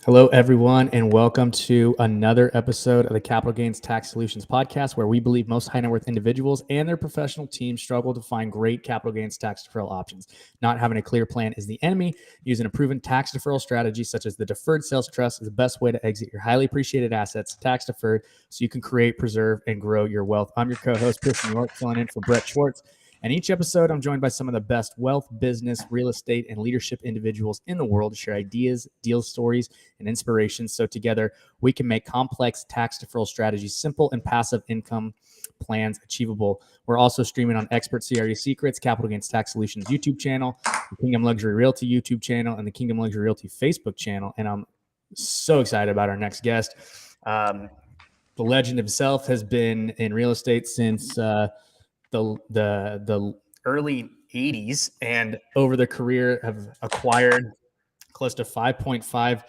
Hello, everyone, and welcome to another episode of the Capital Gains Tax Solutions podcast, where we believe most high net worth individuals and their professional teams struggle to find great capital gains tax deferral options. Not having a clear plan is the enemy. Using a proven tax deferral strategy, such as the Deferred Sales Trust, is the best way to exit your highly appreciated assets tax deferred so you can create, preserve, and grow your wealth. I'm your co-host, Chris New York, filling in for Brett Swarts. And each episode, I'm joined by some of the best wealth, business, real estate, and leadership individuals in the world to share ideas, deal stories, and inspiration. So together, we can make complex tax deferral strategies simple and passive income plans achievable. We're also streaming on Expert CRE Secrets, Capital Gains Tax Solutions YouTube channel, the Kingdom Luxury Realty YouTube channel, and the Kingdom Luxury Realty Facebook channel. And I'm so excited about our next guest. The legend himself has been in real estate since the early 80s, and over the career have acquired close to 5.5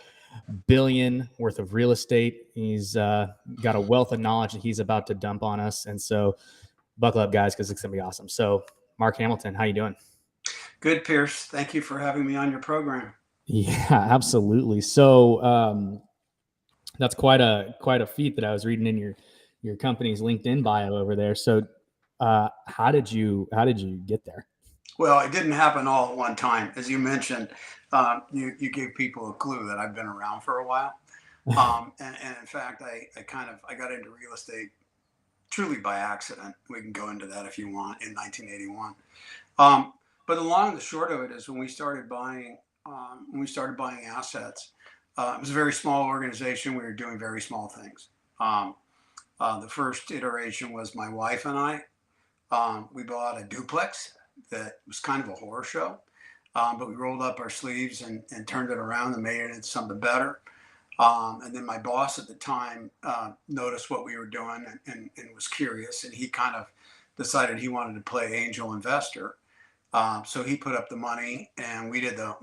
billion worth of real estate. He's got a wealth of knowledge that he's about to dump on us, and so buckle up, guys, because it's gonna be awesome. So, Mark Hamilton, how you doing? Good, Pierce. Thank you for having me on your program. Yeah, absolutely. So that's quite a feat that I was reading in your company's LinkedIn bio over there. So how did you get there? Well, it didn't happen all at one time. As you mentioned, you gave people a clue that I've been around for a while. And in fact, I got into real estate truly by accident. We can go into that if you want, in 1981. But the long and the short of it is when we started buying assets, it was a very small organization. We were doing very small things. The first iteration was my wife and I. We bought a duplex that was kind of a horror show, but we rolled up our sleeves and turned it around and made it into something better. And then my boss at the time noticed what we were doing and was curious, and he kind of decided he wanted to play angel investor. So he put up the money, and we did I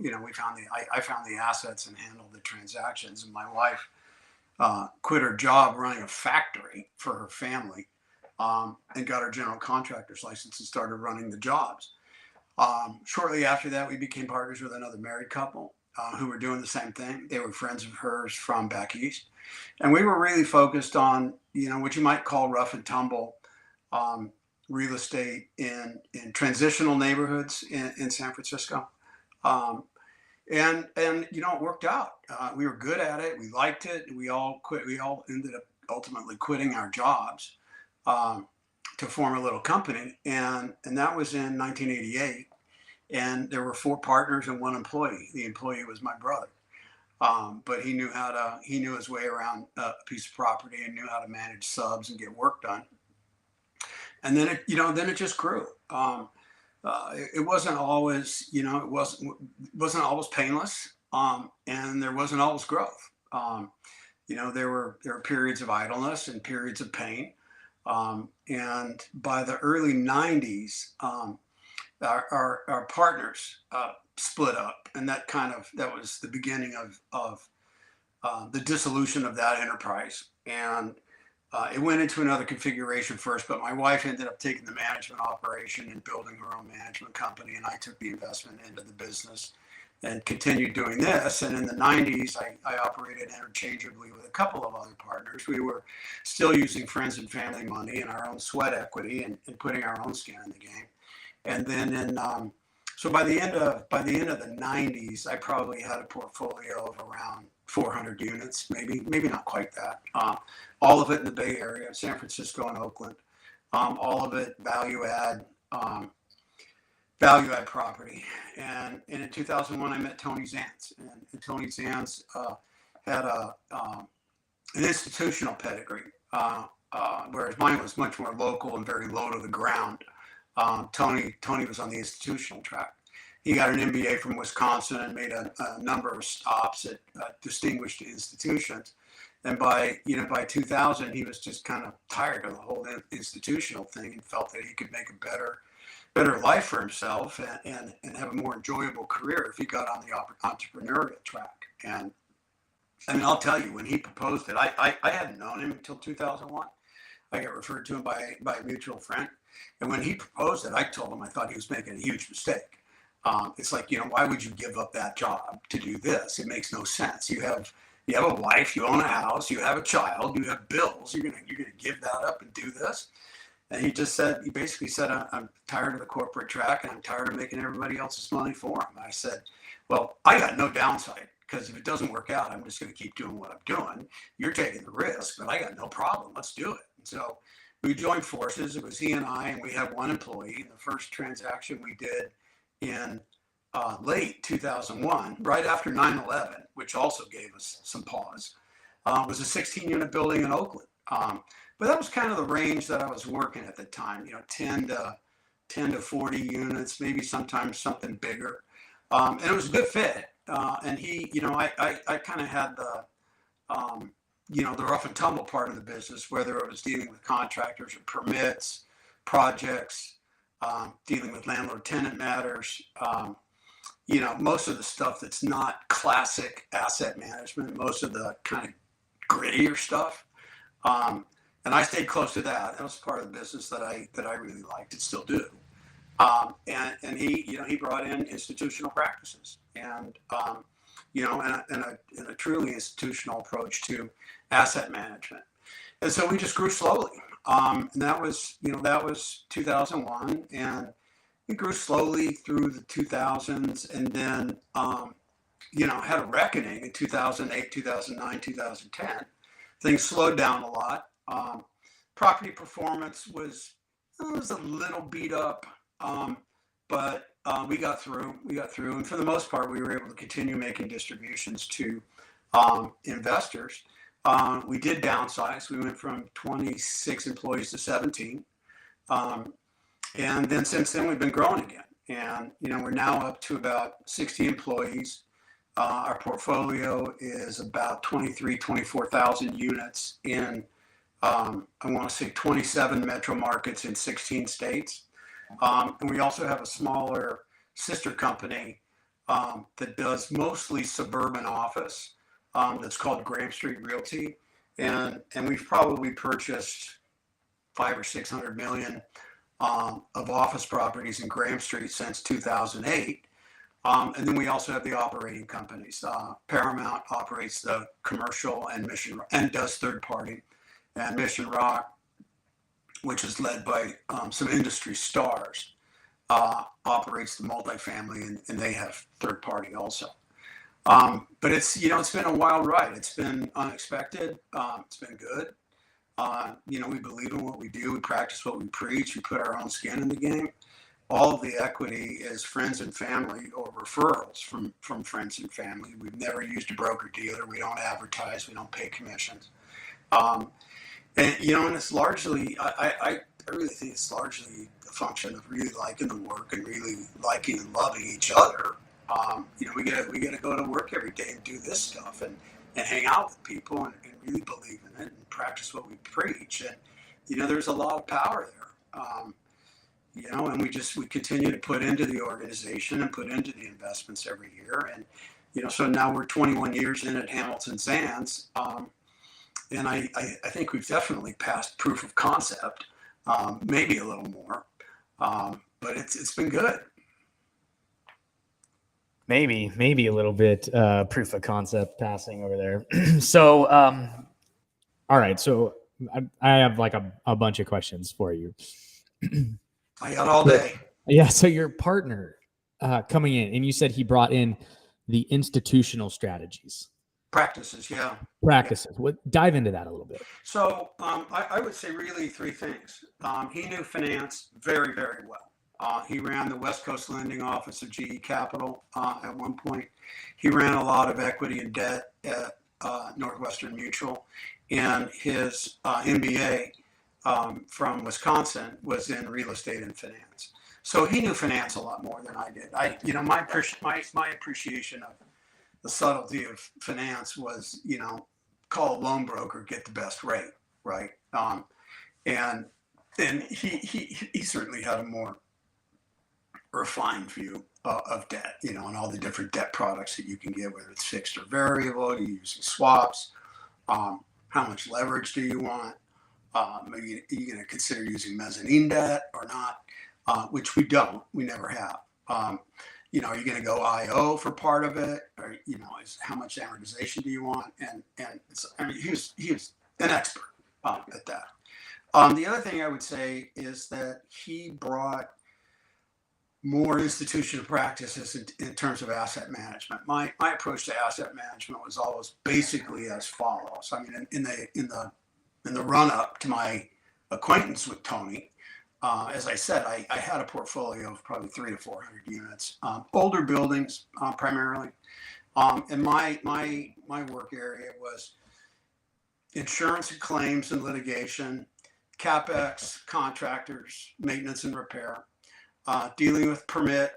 found the assets and handled the transactions. And my wife quit her job running a factory for her family, and got her general contractor's license and started running the jobs. Shortly after that, we became partners with another married couple who were doing the same thing. They were friends of hers from back east. And we were really focused on, what you might call rough and tumble real estate in transitional neighborhoods in San Francisco. And it worked out. We were good at it. We liked it. We all quit. We all ended up ultimately quitting our jobs to form a little company, and that was in 1988. And there were 4 partners and 1 employee. The employee was my brother, but he knew his way around a piece of property and knew how to manage subs and get work done. And then it just grew. It wasn't always, it wasn't always painless, and there wasn't always growth. There were periods of idleness and periods of pain. And by the early 90s, our partners split up, and that was the beginning of the dissolution of that enterprise. And it went into another configuration first, but my wife ended up taking the management operation and building her own management company, and I took the investment into the business and continued doing this. And in the 90s, I operated interchangeably with a couple of other partners. We were still using friends and family money and our own sweat equity and putting our own skin in the game. And then so by the end of the 90s, I probably had a portfolio of around 400 units, maybe not quite that. All of it in the Bay Area, San Francisco and Oakland. All of it Valueadd property. And in 2001, I met Tony Zantz, and Tony Zantz had an institutional pedigree, whereas mine was much more local and very low to the ground. Tony was on the institutional track. He got an MBA from Wisconsin and made a number of stops at distinguished institutions. And by 2000, he was just kind of tired of the whole institutional thing and felt that he could make a better life for himself and have a more enjoyable career if he got on the entrepreneurial track. And I mean, I'll tell you, when he proposed it, I hadn't known him until 2001. I got referred to him by a mutual friend. And when he proposed it, I told him I thought he was making a huge mistake. It's like, why would you give up that job to do this? It makes no sense. You have You have a wife, you own a house, you have a child, you have bills. You're gonna give that up and do this? And he basically said, I'm tired of the corporate track and I'm tired of making everybody else's money for him. I said, well, I got no downside, because if it doesn't work out, I'm just going to keep doing what I'm doing. You're taking the risk, but I got no problem. Let's do it. And so we joined forces. It was he and I, and we had one employee. The first transaction we did in late 2001, right after 9/11, which also gave us some pause, was a 16-unit building in Oakland. But that was kind of the range that I was working at the time, 10 to 40 units, maybe sometimes something bigger. And it was a good fit. And he, I kind of had the rough and tumble part of the business, whether it was dealing with contractors or permits, projects, dealing with landlord tenant matters, most of the stuff that's not classic asset management, most of the kind of grittier stuff. And I stayed close to that. That was part of the business that I really liked and still do. And he brought in institutional practices and a truly institutional approach to asset management. And so we just grew slowly. And that was 2001, and we grew slowly through the 2000s, and then had a reckoning in 2008, 2009, 2010. Things slowed down a lot. Property performance was a little beat up, but we got through. And for the most part, we were able to continue making distributions to investors. We did downsize. We went from 26 employees to 17. And then since then, we've been growing again. And, we're now up to about 60 employees. Our portfolio is about 24,000 units in, I want to say 27 metro markets in 16 states. And we also have a smaller sister company that does mostly suburban office that's called Graham Street Realty. And we've probably purchased 500 or 600 million of office properties in Graham Street since 2008. And then we also have the operating companies. Paramount operates the commercial and does third party. And Mission Rock, which is led by some industry stars, operates the multifamily, and they have third party also. But it's been a wild ride. It's been unexpected. It's been good. We believe in what we do. We practice what we preach. We put our own skin in the game. All of the equity is friends and family or referrals from friends and family. We've never used a broker dealer. We don't advertise. We don't pay commissions. And it's largely, I really think it's largely a function of really liking the work and really liking and loving each other. We gotta go to work every day and do this stuff and hang out with people and really believe in it and practice what we preach. And, there's a lot of power there. And we continue to put into the organization and put into the investments every year. And, so now we're 21 years in at Hamilton Sands. And I think we've definitely passed proof of concept, maybe a little more, but it's been good. Maybe a little bit proof of concept passing over there. So, all right. So I have like a bunch of questions for you. I got all day. Yeah. So your partner coming in, and you said he brought in the institutional strategies. Practices, yeah. Practices. Dive into that a little bit. So I would say really three things. He knew finance very, very well. He ran the West Coast lending office of GE Capital at one point. He ran a lot of equity and debt at Northwestern Mutual. And his MBA from Wisconsin was in real estate and finance. So he knew finance a lot more than I did. My appreciation of the subtlety of finance was, call a loan broker, get the best rate, right? And he certainly had a more refined view of debt, and all the different debt products that you can get, whether it's fixed or variable, you're using swaps, how much leverage do you want? Are you going to consider using mezzanine debt or not? Which we don't, we never have. are you going to go IO for part of it, or is how much amortization do you want? And I mean, he was an expert at that. The other thing I would say is that he brought more institutional practices in terms of asset management. My approach to asset management was always basically as follows. I mean, in the run up to my acquaintance with Tony, as I said, I had a portfolio of probably 300 to 400 units, older buildings primarily, and my work area was insurance and claims and litigation, CapEx, contractors, maintenance and repair, dealing with permit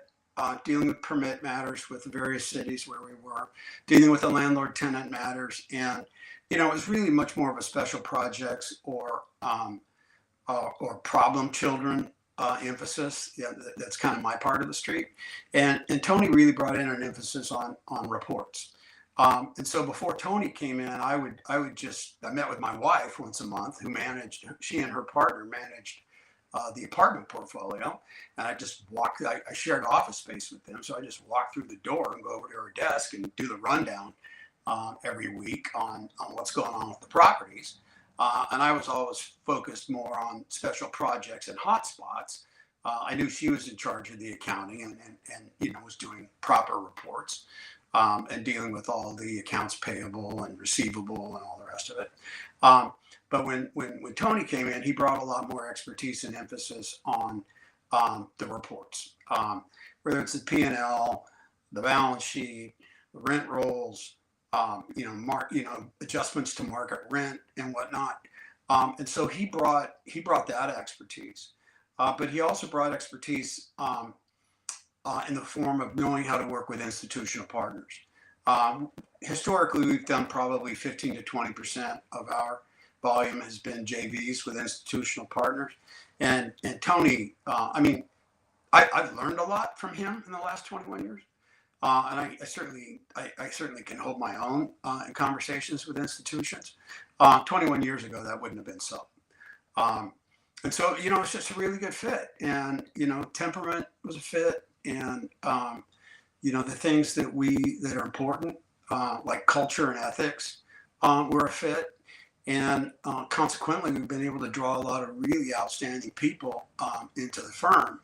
matters with the various cities where we were, dealing with the landlord-tenant matters, and it was really much more of a special projects or problem children emphasis. Yeah, that's kind of my part of the street, and Tony really brought in an emphasis on reports. And so before Tony came in, I met with my wife once a month, she and her partner managed the apartment portfolio, and I just I shared office space with them, so I just walked through the door and go over to her desk and do the rundown every week on what's going on with the properties. And I was always focused more on special projects and hotspots. I knew she was in charge of the accounting and was doing proper reports and dealing with all the accounts payable and receivable and all the rest of it. But when Tony came in, he brought a lot more expertise and emphasis on the reports, whether it's the P&L, the balance sheet, the rent rolls, adjustments to market rent and whatnot. And so he brought that expertise, but he also brought expertise in the form of knowing how to work with institutional partners. Historically, we've done probably 15 to 20% of our volume has been JVs with institutional partners. And Tony, I've learned a lot from him in the last 21 years. And I certainly can hold my own in conversations with institutions. 21 years ago, that wouldn't have been so. And so, it's just a really good fit. And, temperament was a fit. And, the things that are important, like culture and ethics, were a fit. And consequently, we've been able to draw a lot of really outstanding people into the firm.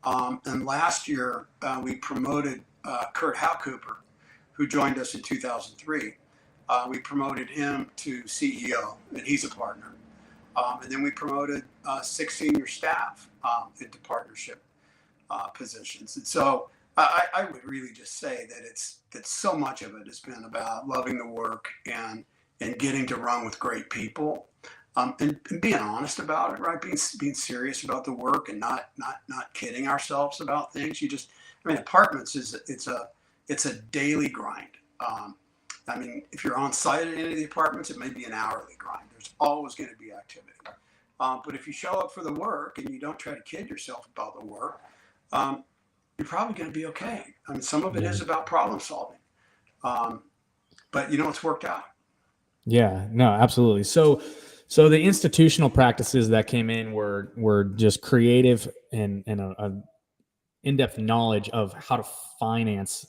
And last year, we promoted Kurt Howcooper, who joined us in 2003. We promoted him to CEO, and he's a partner. And then we promoted 6 senior staff into partnership positions. And so I would really just say that so much of it has been about loving the work and getting to run with great people, and being honest about it, right? Being serious about the work and not kidding ourselves about things. Apartments it's a daily grind. If you're on site at any of the apartments, it may be an hourly grind. There's always going to be activity. But if you show up for the work and you don't try to kid yourself about the work, you're probably going to be okay. Some of it is about problem solving, but it's worked out. Yeah, no, absolutely. So the institutional practices that came in were just creative and a in-depth knowledge of how to finance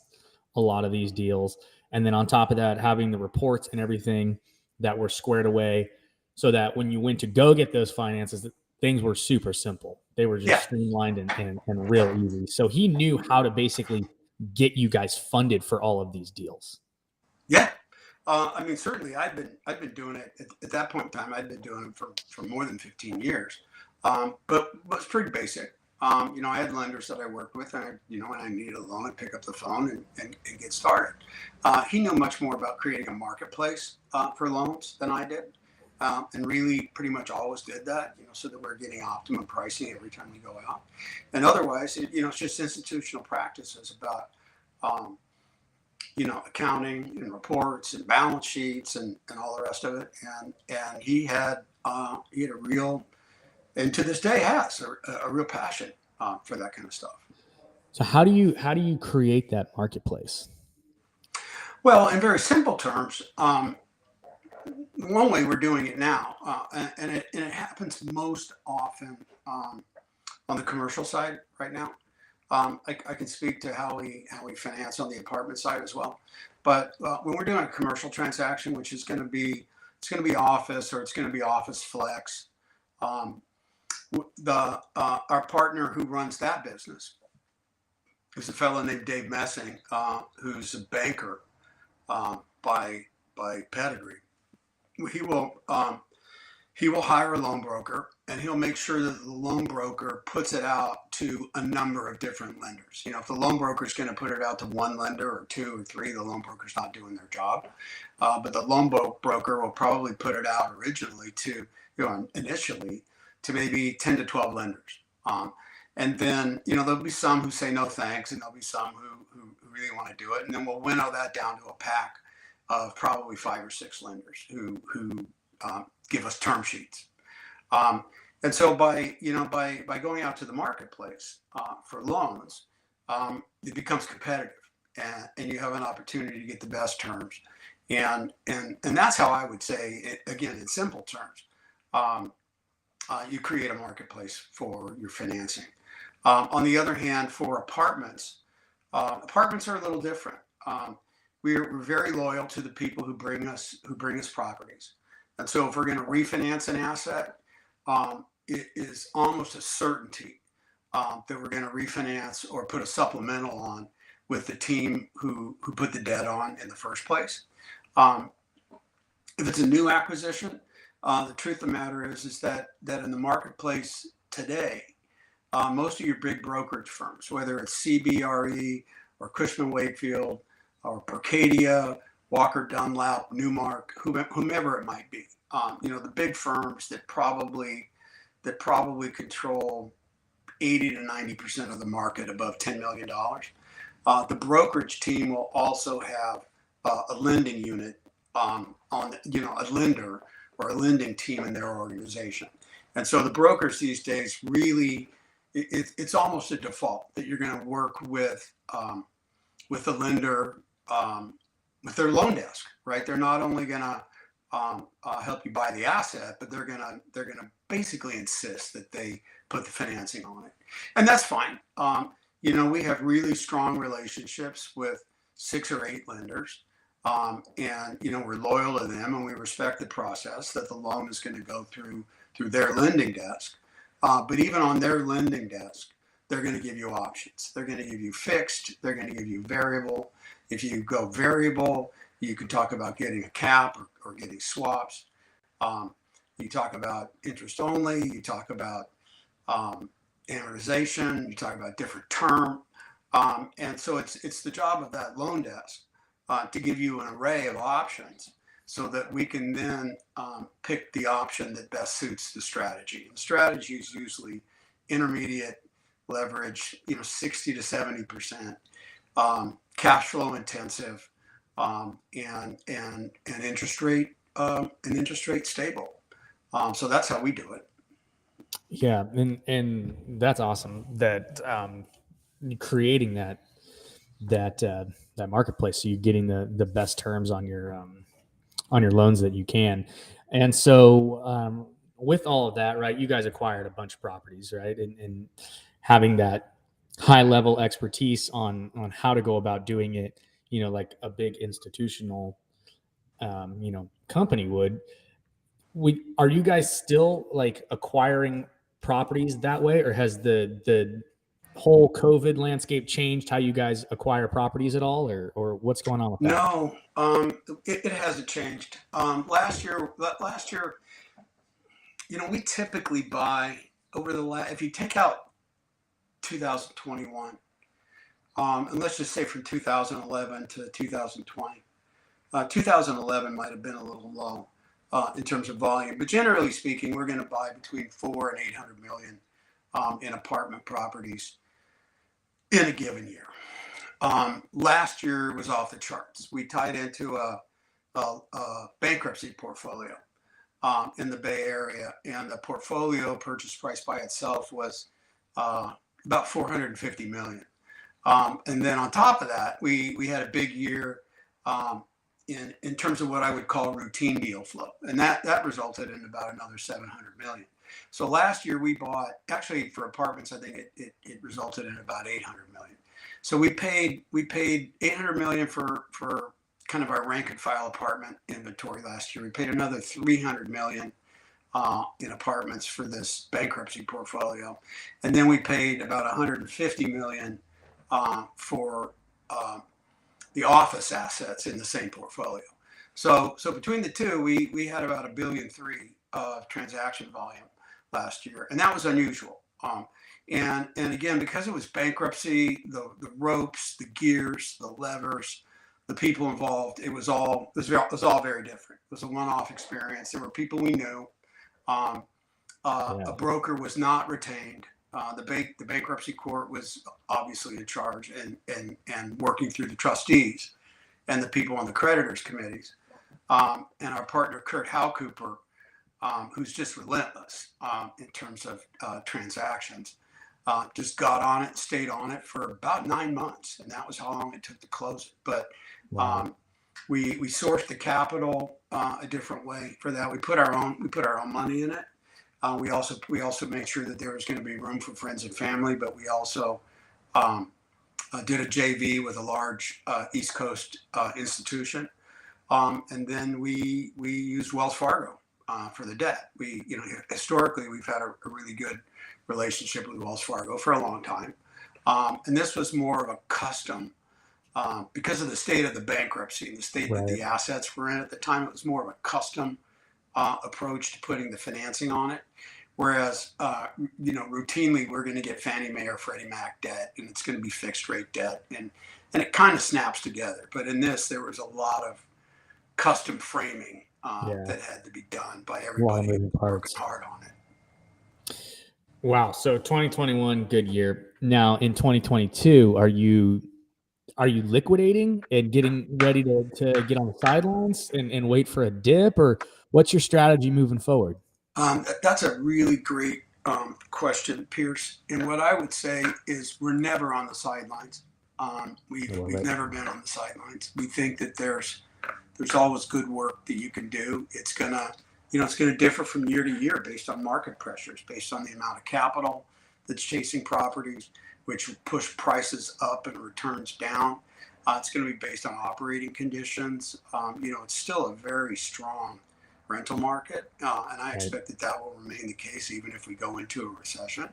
a lot of these deals. And then on top of that, having the reports and everything that were squared away so that when you went to go get those finances, things were super simple. They were just streamlined and real easy. So he knew how to basically get you guys funded for all of these deals. Yeah. Certainly I've been doing it at that point in time. I'd been doing it for more than 15 years. But it's pretty basic. I had lenders that I worked with, and when I needed a loan, I'd pick up the phone and get started. He knew much more about creating a marketplace for loans than I did, and really pretty much always did that, so that we're getting optimum pricing every time we go out. And otherwise, it's just institutional practices about, accounting and reports and balance sheets and all the rest of it. And he had a real, and to this day has a real passion for that kind of stuff. So how do you create that marketplace? Well, in very simple terms, one way we're doing it now, and it happens most often on the commercial side right now. I can speak to how we finance on the apartment side as well. But when we're doing a commercial transaction, which is going to be office, or it's going to be office flex, um, our partner who runs that business is a fellow named Dave Messing, who's a banker by pedigree. He will hire a loan broker, and he'll make sure that the loan broker puts it out to a number of different lenders. If the loan broker is going to put it out to one lender or two or three, the loan broker's not doing their job. But the loan broker will probably put it out originally to, initially to maybe 10 to 12 lenders. And then, there'll be some who say no thanks, and there'll be some who really want to do it. And then we'll winnow that down to a pack of probably 5 or 6 lenders who give us term sheets. And so by going out to the marketplace for loans, it becomes competitive, and you have an opportunity to get the best terms. And that's how I would say it, again, in simple terms. You create a marketplace for your financing. On the other hand, for apartments are a little different. We're very loyal to the people who bring us properties. And so if we're going to refinance an asset, it is almost a certainty that we're going to refinance or put a supplemental on with the team who put the debt on in the first place. If it's a new acquisition, the truth of the matter is that in the marketplace today, most of your big brokerage firms, whether it's CBRE or Cushman Wakefield or Procadia, Walker Dunlap, Newmark, whomever it might be, the big firms that probably control 80 to 90% of the market above $10 million. The brokerage team will also have a lending unit a lender or a lending team in their organization. And so the brokers these days really, it's almost a default that you're going to work with the lender, with their loan desk, right? They're not only going to help you buy the asset, but they're gonna basically insist that they put the financing on it, and that's fine. We have really strong relationships with 6 or 8 lenders, and we're loyal to them, and we respect the process that the loan is going to go through their lending desk. But even on their lending desk, they're going to give you options. They're going to give you fixed. They're going to give you variable. If you go variable, you can talk about getting a cap or getting swaps. You talk about interest only. You talk about amortization. You talk about different term. And so it's the job of that loan desk to give you an array of options so that we can then pick the option that best suits the strategy. And the strategy is usually intermediate leverage, 60 to 70%, cash flow intensive, and interest rate stable. So that's how we do it. Yeah, and that's awesome that creating that marketplace, so you're getting the best terms on your loans that you can. And so with all of that, right, you guys acquired a bunch of properties, right, and having that high level expertise on how to go about doing it, like a big institutional company would. Are you guys still like acquiring properties that way, or has the whole COVID landscape changed how you guys acquire properties at all, or what's going on with that? No, it hasn't changed. Last year, we typically buy over if you take out 2021, and let's just say from 2011 to 2020, 2011 might have been a little low in terms of volume, but generally speaking, we're going to buy between 4 and 800 million in apartment properties in a given year. Last year was off the charts. We tied into a bankruptcy portfolio in the Bay Area, and the portfolio purchase price by itself was about 450 million. And then on top of that, we had a big year in terms of what I would call routine deal flow, and that resulted in about another 700 million. So last year we bought, actually for apartments, I think it resulted in about 800 million. So we paid 800 million for kind of our rank and file apartment inventory last year. We paid another 300 million in apartments for this bankruptcy portfolio, and then we paid about 150 million for the office assets in the same portfolio. So between the two, we had about $1.3 billion of transaction volume last year, and that was unusual. And again, because it was bankruptcy, the ropes, the gears, the levers, the people involved, it was all very different. It was a one-off experience. There were people we knew. A broker was not retained. The bankruptcy court was obviously in charge and working through the trustees and the people on the creditors committees. And our partner, Kurt Howcooper, who's just relentless in terms of transactions, just got on it, stayed on it for about 9 months. And that was how long it took to close it. But we sourced the capital a different way for that. We put our own money in it. We also made sure that there was going to be room for friends and family, but we also did a JV with a large East Coast institution, and then we used Wells Fargo for the debt. Historically we've had a really good relationship with Wells Fargo for a long time, and this was more of a custom because of the state of the bankruptcy and the state that the assets were in at the time. It was more of a custom approach to putting the financing on it. Whereas, routinely we're going to get Fannie Mae or Freddie Mac debt, and it's going to be fixed rate debt, and it kind of snaps together. But in this, there was a lot of custom framing that had to be done by everybody working hard on it. Wow. So 2021, good year. Now in 2022, are you liquidating and getting ready to get on the sidelines and wait for a dip, or what's your strategy moving forward? That's a really great question, Pierce. And what I would say is we're never on the sidelines. We've never been on the sidelines. We think that there's always good work that you can do. It's gonna differ from year to year based on market pressures, based on the amount of capital that's chasing properties, which push prices up and returns down. It's going to be based on operating conditions. It's still a very strong rental market, and I expect that will remain the case even if we go into a recession.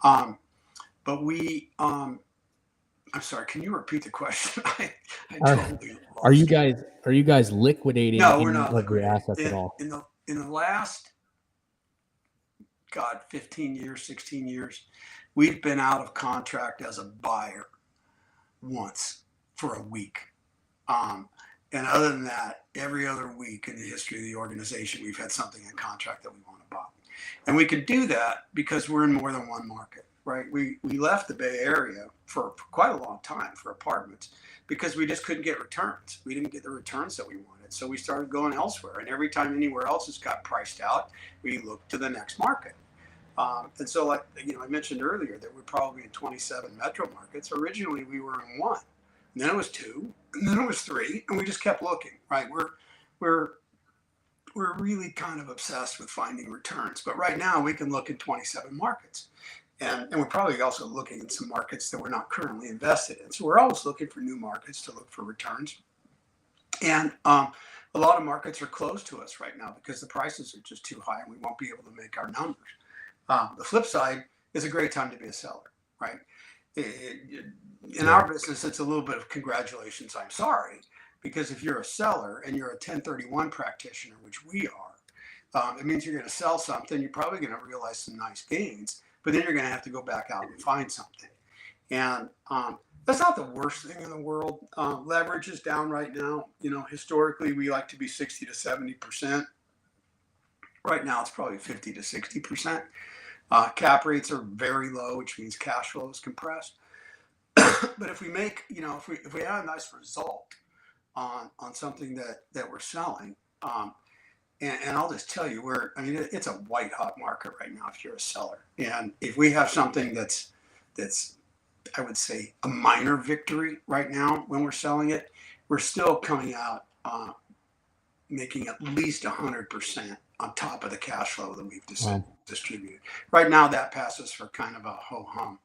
But I'm sorry, can you repeat the question? I totally lost Are you guys liquidating? No, we're not liquidating assets at all. In the last 15 years, 16 years, we've been out of contract as a buyer once for a week. And other than that, every other week in the history of the organization, we've had something in contract that we want to buy. And we can do that because we're in more than one market, right? We left the Bay Area for quite a long time for apartments because we just couldn't get returns. We didn't get the returns that we wanted. So we started going elsewhere. And every time anywhere else has got priced out, we looked to the next market. And so, I mentioned earlier that we're probably in 27 metro markets. Originally, we were in one. And then it was 2, and then it was 3, and we just kept looking, right? We're really kind of obsessed with finding returns. But right now we can look at 27 markets. And we're probably also looking at some markets that we're not currently invested in. So we're always looking for new markets to look for returns. And a lot of markets are closed to us right now because the prices are just too high and we won't be able to make our numbers. The flip side is a great time to be a seller, right? In our business, it's a little bit of congratulations, I'm sorry, because if you're a seller and you're a 1031 practitioner, which we are, it means you're going to sell something. You're probably going to realize some nice gains, but then you're going to have to go back out and find something. And that's not the worst thing in the world. Leverage is down right now. Historically, we like to be 60 to 70%. Right now, it's probably 50 to 60%. Cap rates are very low, which means cash flow is compressed. But if we make, if we have a nice result on something that we're selling, and I'll just tell you, it's a white hot market right now if you're a seller. And if we have something that's I would say a minor victory right now when we're selling it, we're still coming out making at least 100% on top of the cash flow that we've Wow. distributed. Right now, that passes for kind of a ho-hum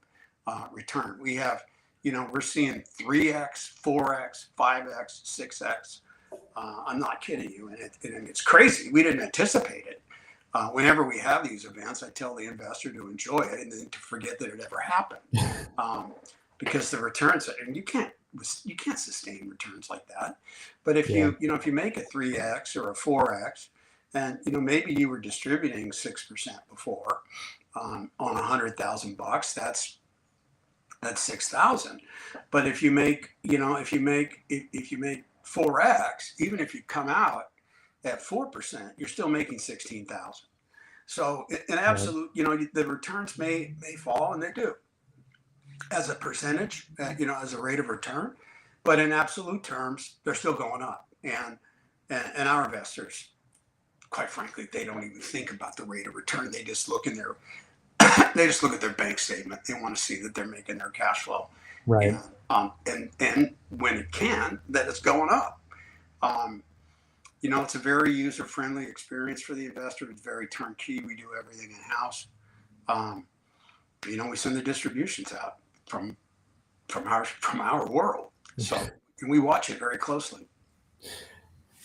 return. We have, we're seeing 3x, 4x, 5x, 6x. I'm not kidding you, and it's crazy. We didn't anticipate it. Whenever we have these events, I tell the investor to enjoy it and then to forget that it ever happened, because the returns, and you can't sustain returns like that. But if if you make a 3x or a 4x, and maybe you were distributing 6% before on $100,000, that's 6,000. But if you make 4x, even if you come out at 4%, you're still making 16,000. So in absolute, the returns may fall, and they do as a percentage, as a rate of return, but in absolute terms, they're still going up. And our investors, quite frankly, they don't even think about the rate of return. They just look at their bank statement. They want to see that they're making their cash flow, Right. and when it can, that it's going up. It's a very user-friendly experience for the investor. It's very turnkey. We do everything in-house. We send the distributions out from our world, so and we watch it very closely.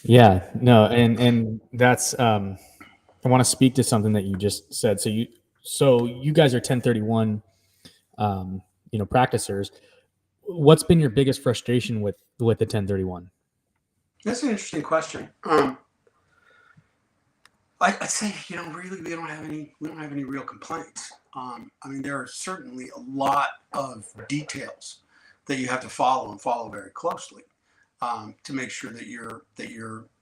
Yeah, no, and that's I want to speak to something that you just said. So you guys are 1031 practicers. What's been your biggest frustration with the 1031? That's an interesting question. I'd say, really, we don't have any real complaints. There are certainly a lot of details that you have to follow very closely, to make sure that your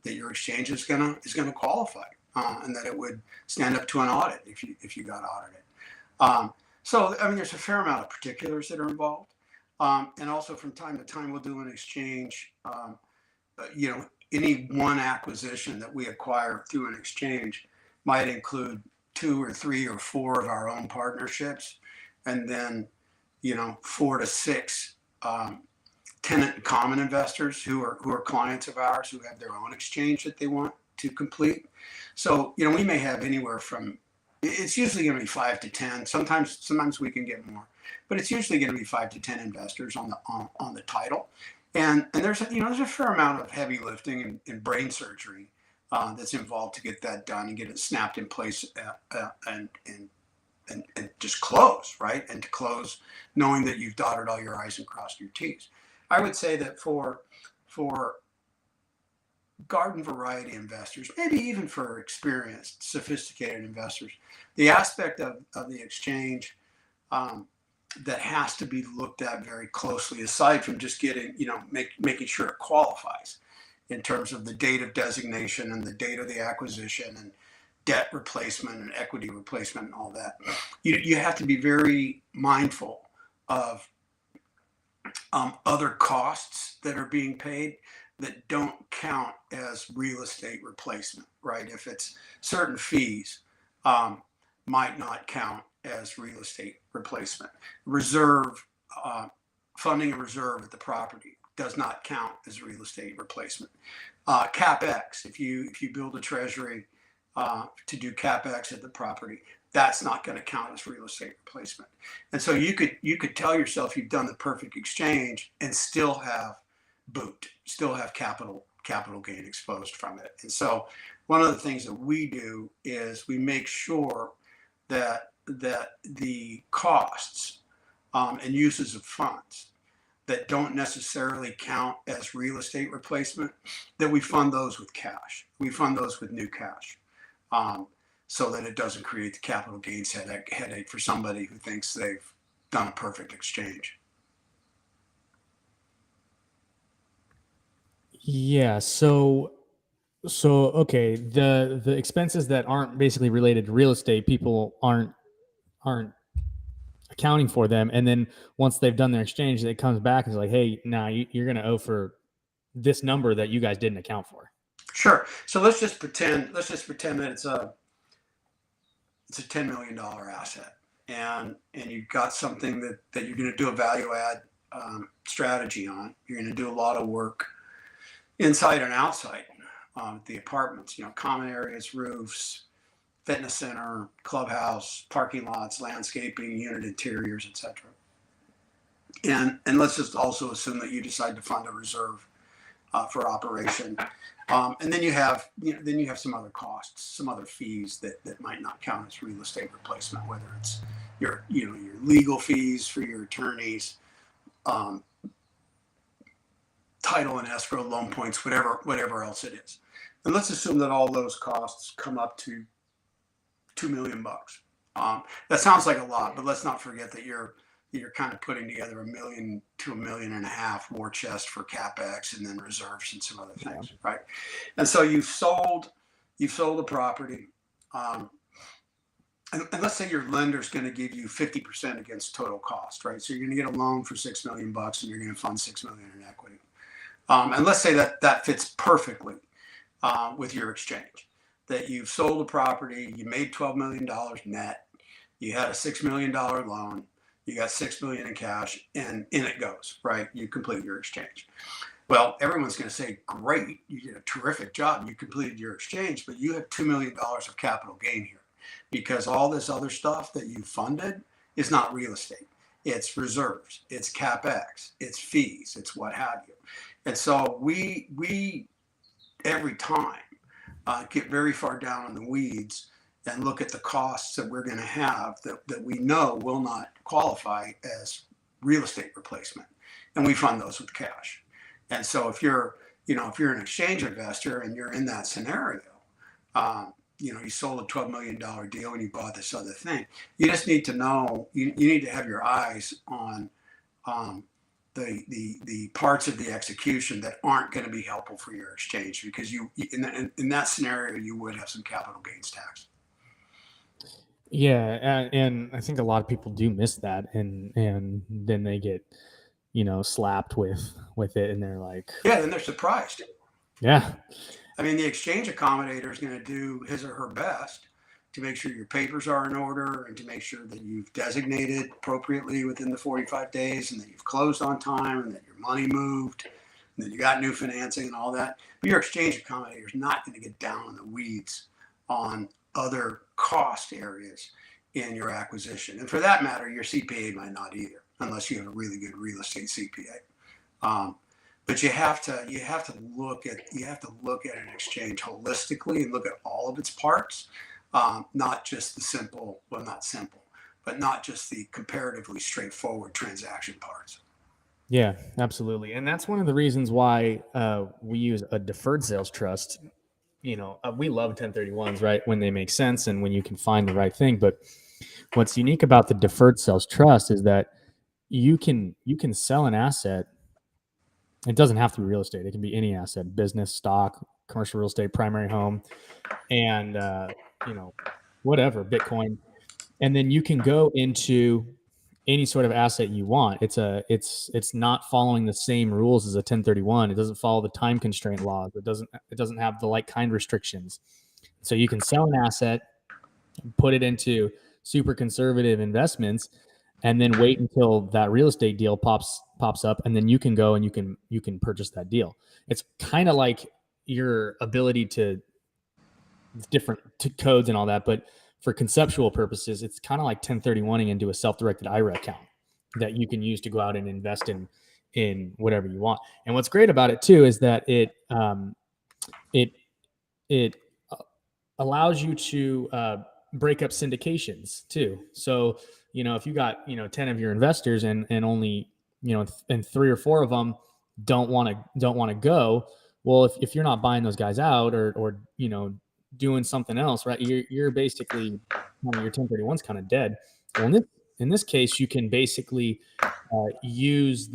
exchange is gonna qualify, and that it would stand up to an audit if you got audited. So there's a fair amount of particulars that are involved, and also from time to time we'll do an exchange. Any one acquisition that we acquire through an exchange might include 2 or 3 or 4 of our own partnerships, and then 4 to 6 tenant and common investors who are clients of ours who have their own exchange that they want to complete. So we may have anywhere from, it's usually going to be 5 to 10. Sometimes we can get more, but it's usually going to be 5 to 10 investors on the title. And there's a fair amount of heavy lifting and brain surgery that's involved to get that done and get it snapped in place, and just close, right? And to close knowing that you've dotted all your I's and crossed your T's. I would say that for garden variety investors, maybe even for experienced, sophisticated investors, the aspect of the exchange that has to be looked at very closely, aside from just getting, making sure it qualifies in terms of the date of designation and the date of the acquisition and debt replacement and equity replacement and all that. You have to be very mindful of other costs that are being paid that don't count as real estate replacement, right? If it's certain fees, might not count as real estate replacement. Reserve, funding a reserve at the property does not count as real estate replacement. CapEx, if you build a treasury to do CapEx at the property, that's not going to count as real estate replacement. And so you could tell yourself you've done the perfect exchange and still have capital gain exposed from it. And so one of the things that we do is we make sure that the costs and uses of funds that don't necessarily count as real estate replacement, that we fund those with cash. We fund those with new cash, so that it doesn't create the capital gains headache for somebody who thinks they've done a perfect exchange. Yeah. So okay, the expenses that aren't basically related to real estate, people aren't accounting for them, and then once they've done their exchange, it comes back and it's like, hey, now you're going to owe for this number that you guys didn't account for. Sure. So let's just pretend that it's a $10 million asset, and you've got something that you're going to do a value add strategy on. You're going to do a lot of work inside and outside The apartments, common areas, roofs, fitness center, clubhouse, parking lots, landscaping, unit interiors, etc. And let's just also assume that you decide to fund a reserve for operation. And then you have some other costs, some other fees that might not count as real estate replacement, whether it's your legal fees for your attorneys, title and escrow, loan points, whatever else it is. And let's assume that all those costs come up to $2 million. That sounds like a lot, but let's not forget that you're kind of putting together $1 million to $1.5 million war chest for capex and then reserves and some other things, right? And so you've sold a property, and let's say your lender's going to give you 50% against total cost, right? So you're going to get a loan for $6 million and you're going to fund $6 million in equity. And let's say that fits perfectly with your exchange. That you've sold a property, you made $12 million net, you had a $6 million loan, you got $6 million in cash, and in it goes, right? You complete your exchange. Well, everyone's going to say, great, you did a terrific job, you completed your exchange, but you have $2 million of capital gain here because all this other stuff that you funded is not real estate. It's reserves, it's capex, it's fees, it's what have you. And so we every time get very far down in the weeds and look at the costs that we're going to have that we know will not qualify as real estate replacement, and we fund those with cash. And so if you're an exchange investor and you're in that scenario, you sold a $12 million deal and you bought this other thing, you just need to know, you need to have your eyes on the parts of the execution that aren't going to be helpful for your exchange, because in that scenario you would have some capital gains tax. Yeah, and I think a lot of people do miss that, and then they get slapped with it, and they're like, yeah, then they're surprised. Yeah, I mean, the exchange accommodator is going to do his or her best to make sure your papers are in order and to make sure that you've designated appropriately within the 45 days and that you've closed on time and that your money moved and that you got new financing and all that. But your exchange accommodator is not going to get down in the weeds on other cost areas in your acquisition. And for that matter, your CPA might not either, unless you have a really good real estate CPA. But you have to look at an exchange holistically and look at all of its parts. Not just not just the comparatively straightforward transaction parts. Yeah, absolutely. And that's one of the reasons why we use a deferred sales trust. We love 1031s, right? When they make sense and when you can find the right thing. But what's unique about the deferred sales trust is that you can sell an asset. It doesn't have to be real estate. It can be any asset, business, stock, commercial real estate, primary home, and whatever, Bitcoin. And then you can go into any sort of asset you want. It's not following the same rules as a 1031. It doesn't follow the time constraint laws. It doesn't have the like kind restrictions. So you can sell an asset, put it into super conservative investments, and then wait until that real estate deal pops up, and then you can go and you can purchase that deal. It's kind of like your ability to different codes and all that, but for conceptual purposes, it's kind of like 1031ing into a self-directed IRA account that you can use to go out and invest in whatever you want. And what's great about it too is that it allows you to break up syndications too. So if you got 10 of your investors and only and 3 or 4 of them don't want to go, well, if you're not buying those guys out or doing something else, right, you're basically your 1031's kind of dead. Well, in this case, you can basically use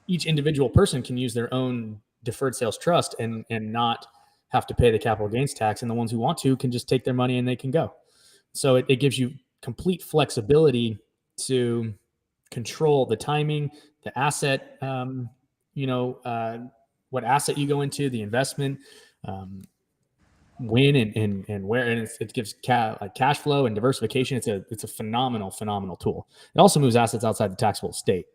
each individual person can use their own deferred sales trust and not have to pay the capital gains tax, and the ones who want to can just take their money and they can go. So it gives you complete flexibility to control the timing, the asset, what asset you go into, the investment, when and where, and it gives cash flow and diversification. It's a phenomenal tool. It also moves assets outside the taxable estate.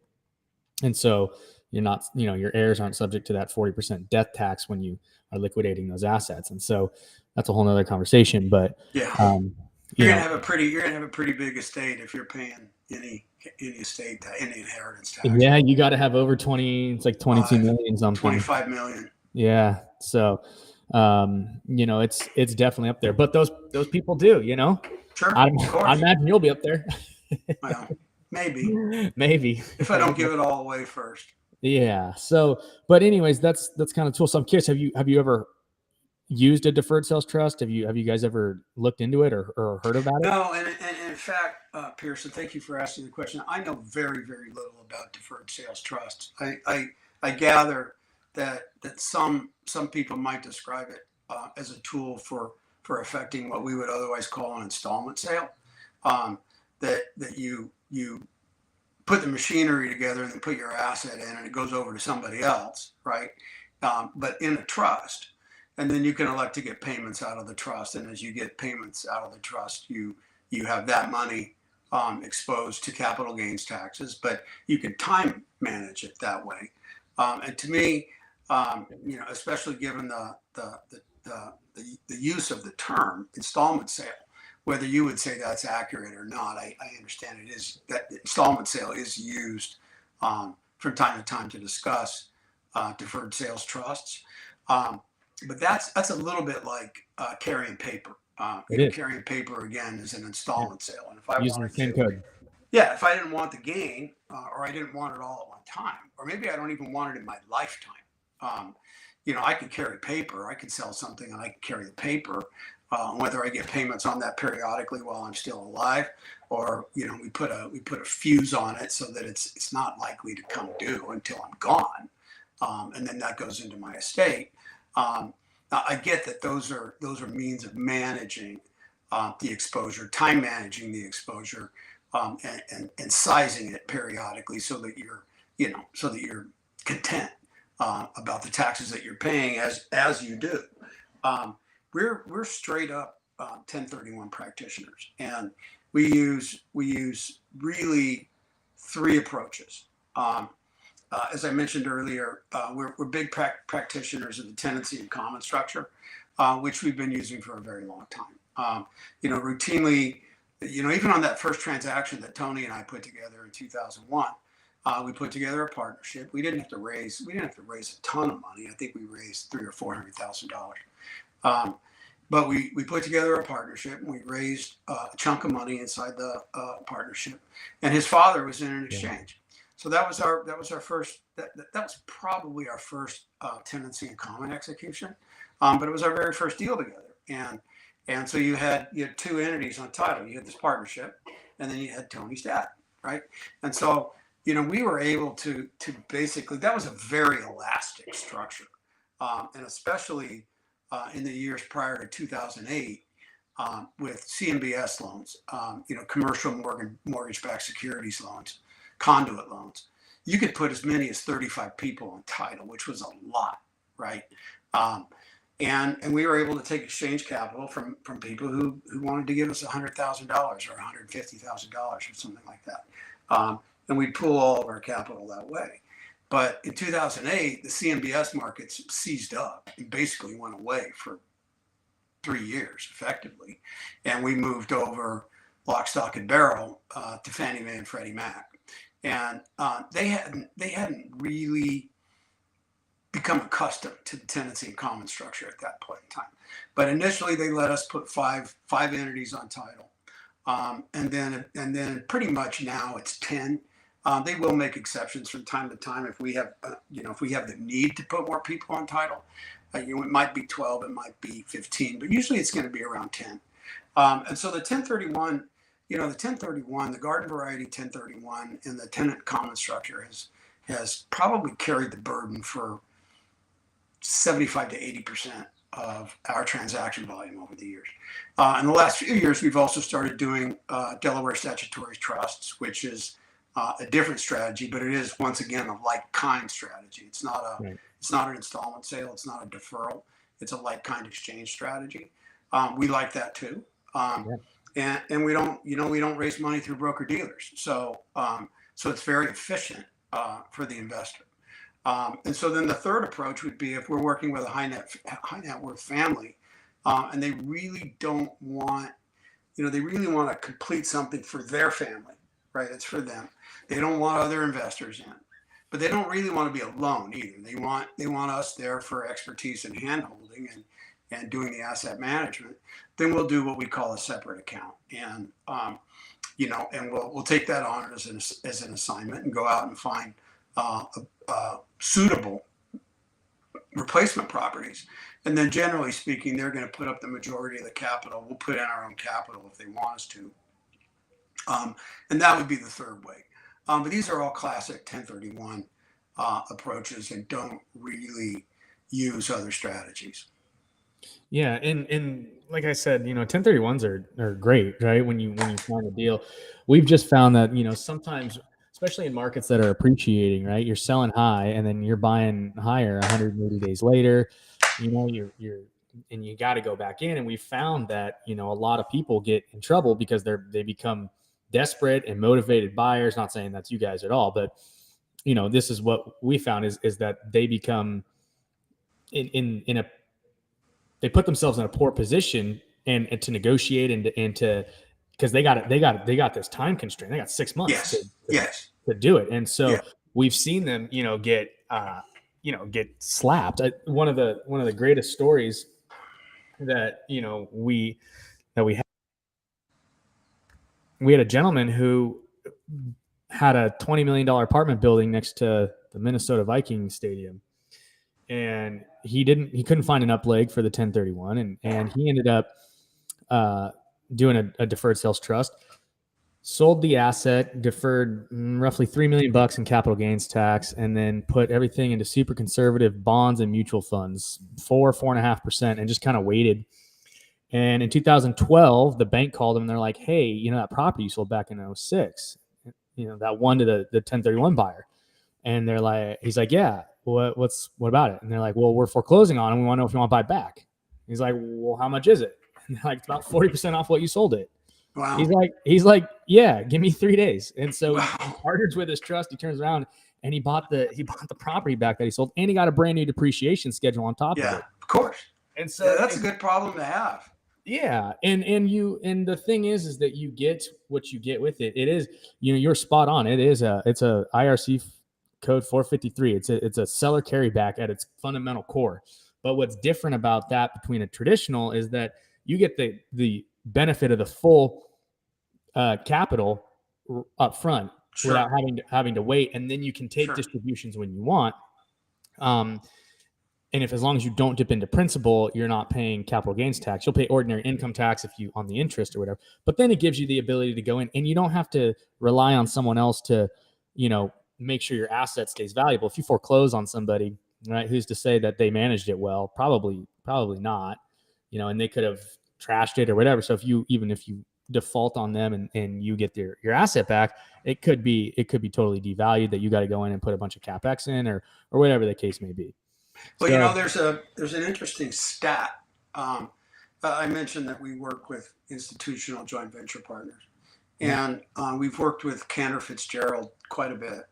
And so you're not, your heirs aren't subject to that 40% death tax when you are liquidating those assets. And so that's a whole nother conversation. But Yeah. you You're know, gonna have a pretty big estate if you're paying any inheritance tax. yeah, you got to have over 20. It's like 22 million something. 25 million. Yeah. So, it's definitely up there. But those people do. Sure. I Of course. imagine you'll be up there. Well, maybe Maybe if I don't give it all away first. Yeah. So, but anyways, that's kind of cool. So I'm curious, have you ever used a deferred sales trust? Have you guys ever looked into it or heard about it? No, and in fact, Pearson, thank you for asking the question. I know very, very little about deferred sales trusts. I gather that some people might describe it as a tool for affecting what we would otherwise call an installment sale. That you put the machinery together and then put your asset in, and it goes over to somebody else, right? But in a trust. And then you can elect to get payments out of the trust. And as you get payments out of the trust, you have that money exposed to capital gains taxes, but you can time manage it that way. And to me, especially given the use of the term installment sale, whether you would say that's accurate or not, I understand it is, that the installment sale is used from time to time to discuss deferred sales trusts. But that's a little bit like carrying paper. Carrying paper again is an installment sale, and if I using the wanted same to, code. yeah, if I didn't want the gain, or I didn't want it all at one time, or maybe I don't even want it in my lifetime. I could carry paper. I could sell something, and I could carry the paper. Whether I get payments on that periodically while I'm still alive, or we put a fuse on it so that it's not likely to come due until I'm gone, and then that goes into my estate. I get that those are means of managing the exposure, time managing the exposure, and sizing it periodically so that you're content about the taxes that you're paying as you do. We're straight up 1031 practitioners, and we use really three approaches. As I mentioned earlier, we're big practitioners of the tenancy and common structure, which we've been using for a very long time. Routinely, even on that first transaction that Tony and I put together in 2001, we put together a partnership. We didn't have to raise a ton of money. I think we raised $300,000 or $400,000. But we put together a partnership, and we raised a chunk of money inside the partnership, and his father was in an exchange. So that was our first. That was probably our first tenancy in common execution, but it was our very first deal together. And so you had two entities on title. You had this partnership, and then you had Tony's dad, right? And so we were able to basically, that was a very elastic structure, and especially in the years prior to 2008, with CMBS loans, commercial mortgage-backed securities loans, conduit loans, you could put as many as 35 people on title, which was a lot, right? And we were able to take exchange capital from people who wanted to give us $100,000 or $150,000 or something like that. And we'd pool all of our capital that way. But in 2008, the CMBS markets seized up and basically went away for 3 years effectively. And we moved over lock, stock, and barrel to Fannie Mae and Freddie Mac. And they hadn't really become accustomed to the tenancy and common structure at that point in time. But initially, they let us put five entities on title, and then pretty much now it's 10. They will make exceptions from time to time if we have the need to put more people on title. It might be 12, it might be 15, but usually it's going to be around 10. And so the 1031. The garden variety 1031 and the tenant common structure has probably carried the burden for 75 to 80% of our transaction volume over the years. In the last few years, we've also started doing Delaware statutory trusts, which is a different strategy, but it is once again a like kind strategy. It's not an installment sale. It's not a deferral. It's a like kind exchange strategy. We like that too. And we don't raise money through broker dealers. So it's very efficient for the investor. And so then the third approach would be if we're working with a high net worth family, and they really don't want, they really want to complete something for their family, right? It's for them. They don't want other investors in, but they don't really want to be alone either. They want us there for expertise and handholding and doing the asset management. Then we'll do what we call a separate account, and and we'll take that on as an assignment and go out and find suitable replacement properties. And then generally speaking, they're going to put up the majority of the capital. We'll put in our own capital if they want us to. And that would be the third way. But these are all classic 1031 approaches and don't really use other strategies. Yeah, and like I said, 1031s are great, right? When you find a deal, we've just found that sometimes, especially in markets that are appreciating, right? You're selling high, and then you're buying higher 180 days later. You're and you got to go back in, and we found that a lot of people get in trouble because they become desperate and motivated buyers. Not saying that's you guys at all, but this is what we found is that they become in a they put themselves in a poor position and to negotiate and to because they got this time constraint. They got 6 months to do it, and so we've seen them get slapped. One of the greatest stories that we had a gentleman who had a $20 million apartment building next to the Minnesota Vikings stadium. And he couldn't find an up leg for the 1031, and he ended up doing a deferred sales trust, sold the asset, deferred roughly $3 million in capital gains tax, and then put everything into super conservative bonds and mutual funds, 4.5%, and just kind of waited. And in 2012, the bank called him and they're like, "Hey, that property you sold back in 2006, that one to the 1031 buyer." And they're like, he's like, "Yeah, what about it?" And they're like, "Well, we're foreclosing on it. We want to know if you want to buy it back." He's like, "Well, how much is it?" And they're like, "It's about 40% off what you sold it." Wow. He's like, "Yeah, give me 3 days." And so he partners with his trust. He turns around and he bought the property back that he sold, and he got a brand new depreciation schedule on top of it. Yeah, of course. And so that's a good problem to have. Yeah. And the thing is that you get what you get with it. It is, you're spot on. It's a IRC code 453. It's a seller carryback at its fundamental core. But what's different about that between a traditional is that you get the benefit of the full capital up front without having to wait. And then you can take distributions when you want. And as long as you don't dip into principal, you're not paying capital gains tax. You'll pay ordinary income tax if you on the interest or whatever. But then it gives you the ability to go in, and you don't have to rely on someone else to, make sure your asset stays valuable. If you foreclose on somebody, right, who's to say that they managed it well? Probably not. And they could have trashed it or whatever. So if you default on them and you get your asset back, it could be totally devalued that you got to go in and put a bunch of CapEx in or whatever the case may be. Well, there's an interesting stat. I mentioned that we work with institutional joint venture partners, and we've worked with Cantor Fitzgerald quite a bit.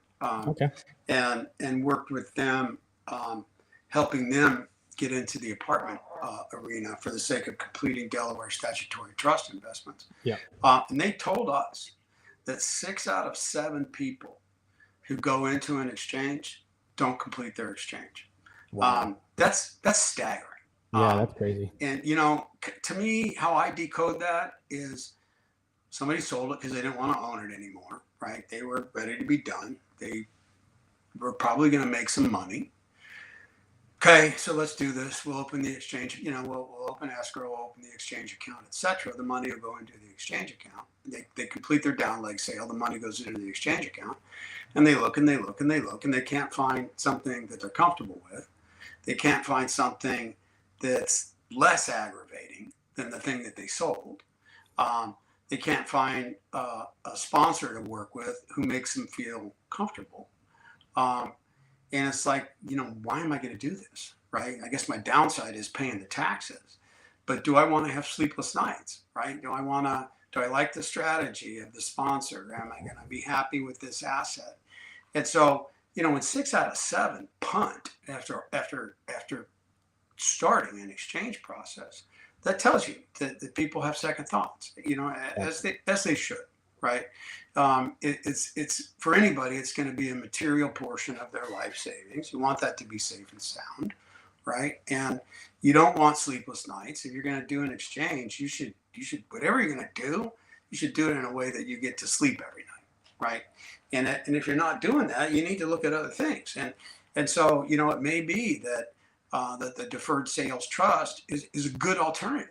And worked with them, helping them get into the apartment arena for the sake of completing Delaware statutory trust investments. Yeah. And they told us that 6 out of 7 people who go into an exchange don't complete their exchange. Wow. That's staggering. Yeah, that's crazy. And to me, how I decode that is somebody sold it because they didn't want to own it anymore, right? They were ready to be done. They were probably going to make some money. Okay, so let's do this. We'll open the exchange. We'll open escrow, we'll open the exchange account, etc. The money will go into the exchange account. They complete their down leg sale. The money goes into the exchange account, and they look and they look and they look, and they can't find something that they're comfortable with. They can't find something that's less aggravating than the thing that they sold. They can't find a sponsor to work with who makes them feel comfortable. And it's like, why am I going to do this, right? I guess my downside is paying the taxes. But do I want to have sleepless nights, right? Do I like the strategy of the sponsor? Am I going to be happy with this asset? And so when 6 out of 7 punt after starting an exchange process, that tells you that people have second thoughts, as they should, right? It's for anybody, it's going to be a material portion of their life savings. You want that to be safe and sound, right? And you don't want sleepless nights. If you're going to do an exchange, you should whatever you're going to do, you should do it in a way that you get to sleep every night, right? And if you're not doing that, you need to look at other things. And so it may be that the Deferred Sales Trust is a good alternative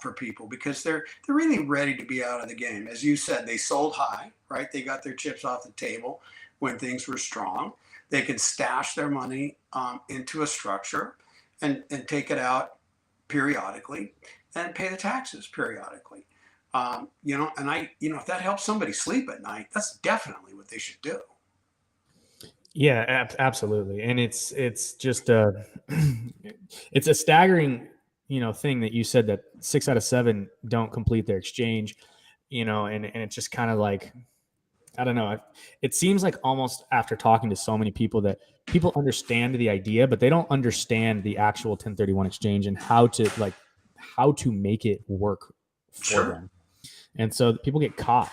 for people, because they're really ready to be out of the game. As you said, they sold high, right? They got their chips off the table when things were strong. They can stash their money into a structure and take it out periodically and pay the taxes periodically. And if that helps somebody sleep at night, that's definitely what they should do. Yeah, absolutely. And it's just it's a staggering, thing that you said that 6 out of 7 don't complete their exchange, and it's just kind of like, I don't know. It seems like almost after talking to so many people that people understand the idea, but they don't understand the actual 1031 exchange and how to make it work for Sure. them. And so people get caught.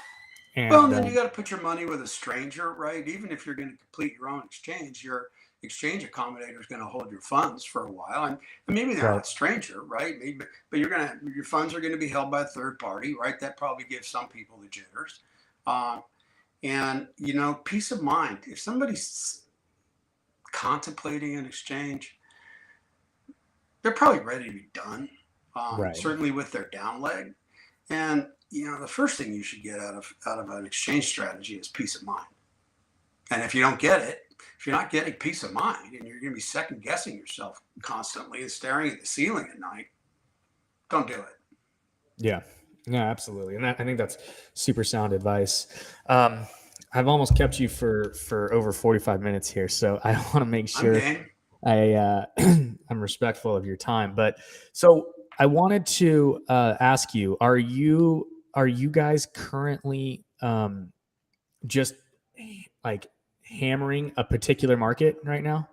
And Well, and then you got to put your money with a stranger, right? Even if you're going to complete your own exchange, your exchange accommodator is going to hold your funds for a while, and maybe they're right. not a stranger, right? Maybe, but your funds are going to be held by a third party, right? That probably gives some people the jitters. And peace of mind. If somebody's contemplating an exchange, they're probably ready to be done. Right. Certainly with their down leg. And the first thing you should get out of an exchange strategy is peace of mind. And if you don't get it, if you're not getting peace of mind, and you're going to be second guessing yourself constantly and staring at the ceiling at night, don't do it. Yeah, absolutely. And I think that's super sound advice. I've almost kept you for over 45 minutes here, so I want to make sure I'm respectful of your time. But so I wanted to ask you: Are you guys currently just like hammering a particular market right now?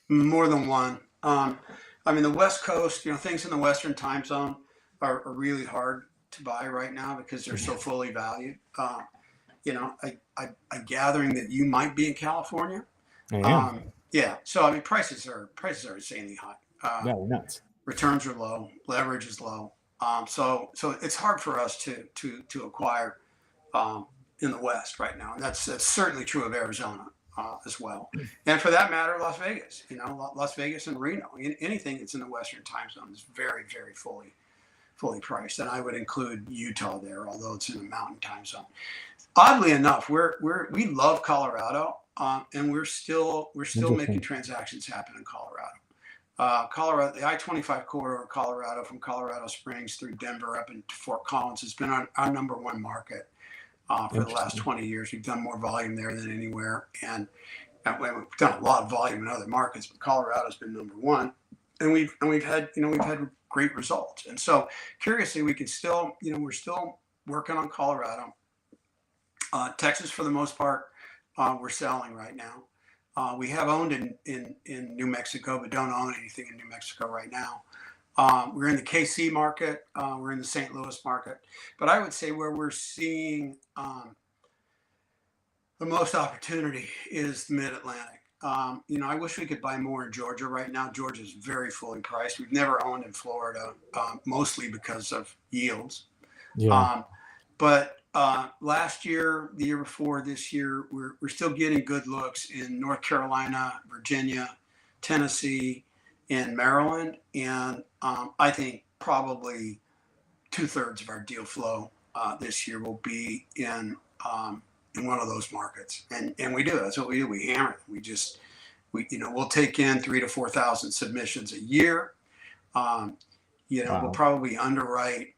More than one. The West Coast, things in the Western time zone are really hard to buy right now because they're so fully valued. I'm gathering that you might be in California. I am. Yeah. So prices are insanely high. Yeah, we're nuts. Returns are low. Leverage is low. So it's hard for us to acquire in the West right now, and that's certainly true of Arizona as well, and for that matter, Las Vegas. Las Vegas and Reno. Anything that's in the Western time zone is very, very fully priced, and I would include Utah there, although it's in the Mountain time zone. Oddly enough, we love Colorado, and we're still making transactions happen in Colorado. Colorado, the I-25 corridor of Colorado, from Colorado Springs through Denver up into Fort Collins, has been our number one market for the last 20 years. We've done more volume there than anywhere, and we've done a lot of volume in other markets, but Colorado's been number one, and we've had great results. And so, curiously, we can still, we're still working on Colorado. Texas, for the most part, we're selling right now. We have owned in New Mexico, but don't own anything in New Mexico right now. We're in the KC market. We're in the St. Louis market. But I would say where we're seeing the most opportunity is the Mid-Atlantic. I wish we could buy more in Georgia right now. Georgia's very fully priced. We've never owned in Florida, mostly because of yields. Yeah. But last year, the year before, this year, we're still getting good looks in North Carolina, Virginia, Tennessee, and Maryland. And I think probably 2/3 of our deal flow this year will be in one of those markets. And we do. That's what we do. We hammer it. We'll take in 3,000 to 4,000 submissions a year. Wow. We'll probably underwrite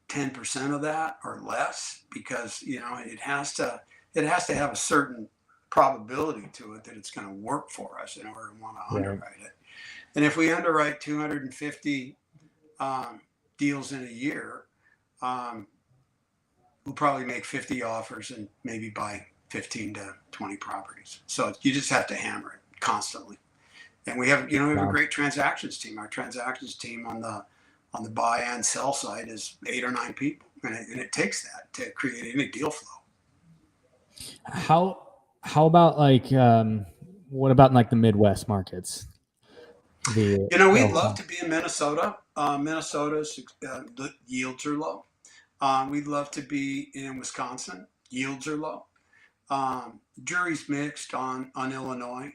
10% of that or less, because it has to have a certain probability to it that it's going to work for us in order to want to underwrite it. And if we underwrite 250 deals in a year, we'll probably make 50 offers and maybe buy 15 to 20 properties. So you just have to hammer it constantly. And we have, we have a great transactions team. Our transactions team on the buy and sell side is 8 or 9 people, and it takes that to create any deal flow. How about like what about in like the Midwest markets? We'd love to be in Minnesota. Minnesota's the yields are low. We'd love to be in Wisconsin. Yields are low. Jury's mixed on Illinois.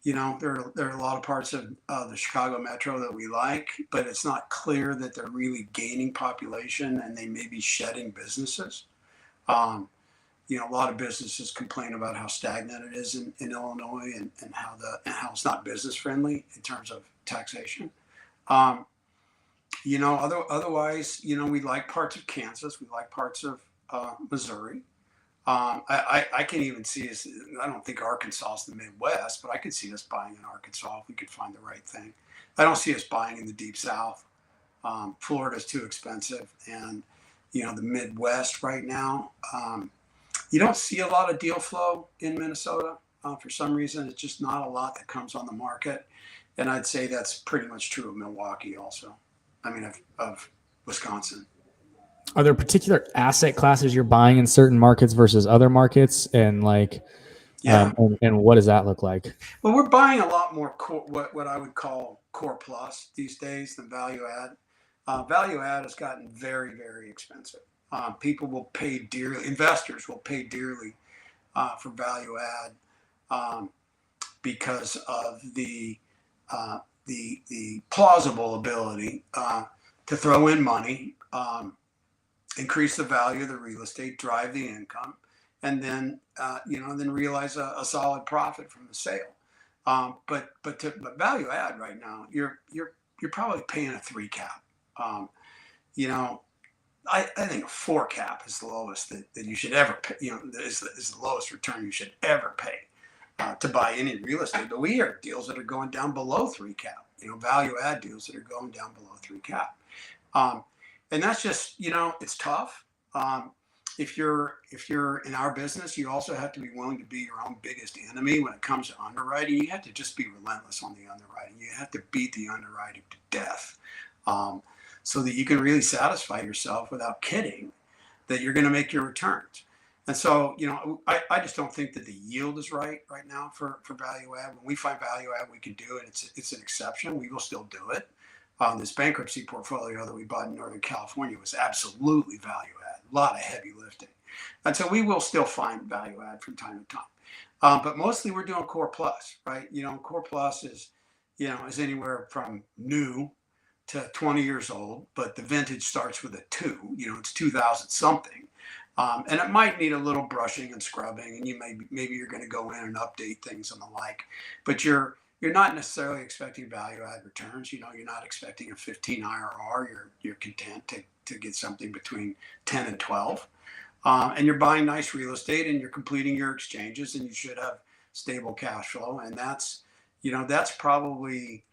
There are a lot of parts of the Chicago metro that we like, but it's not clear that they're really gaining population, and they may be shedding businesses. A lot of businesses complain about how stagnant it is in Illinois, and how it's not business friendly in terms of taxation. Otherwise, we like parts of Kansas. We like parts of Missouri. I can even see us. I don't think Arkansas is the Midwest, but I could see us buying in Arkansas if we could find the right thing. I don't see us buying in the deep South. Florida's too expensive, and the Midwest right now. You don't see a lot of deal flow in Minnesota. For some reason, it's just not a lot that comes on the market. And I'd say that's pretty much true of Milwaukee also. Of Wisconsin. Are there particular asset classes you're buying in certain markets versus other markets? And and what does that look like? Well, we're buying a lot more what I would call core plus these days than value add. Value add has gotten very, very expensive. People will pay dearly. Investors will pay dearly for value add because of the plausible ability to throw in money, increase the value of the real estate, drive the income, and then realize a solid profit from the sale. But value add right now, you're probably paying a 3 cap. I think a 4 cap is the lowest that you should ever pay. Is the lowest return you should ever pay to buy any real estate. But we hear deals that are going down below 3 cap. Value add deals that are going down below 3 cap. And that's just it's tough. If you're in our business, you also have to be willing to be your own biggest enemy when it comes to underwriting. You have to just be relentless on the underwriting. You have to beat the underwriting to death. So that you can really satisfy yourself without kidding that you're going to make your returns. And so, I just don't think that the yield is right now for value add. When we find value add, we can do it. It's an exception. We will still do it. This bankruptcy portfolio that we bought in Northern California was absolutely value add, a lot of heavy lifting. And so we will still find value add from time to time. But mostly we're doing core plus, right? Core plus is anywhere from new to 20 years old, but the vintage starts with a 2. It's 2000 something, and it might need a little brushing and scrubbing, and maybe you're going to go in and update things and the like. But you're not necessarily expecting value add returns. You're not expecting a 15 IRR. You're content to get something between 10 and 12, and you're buying nice real estate, and you're completing your exchanges, and you should have stable cash flow, and that's probably.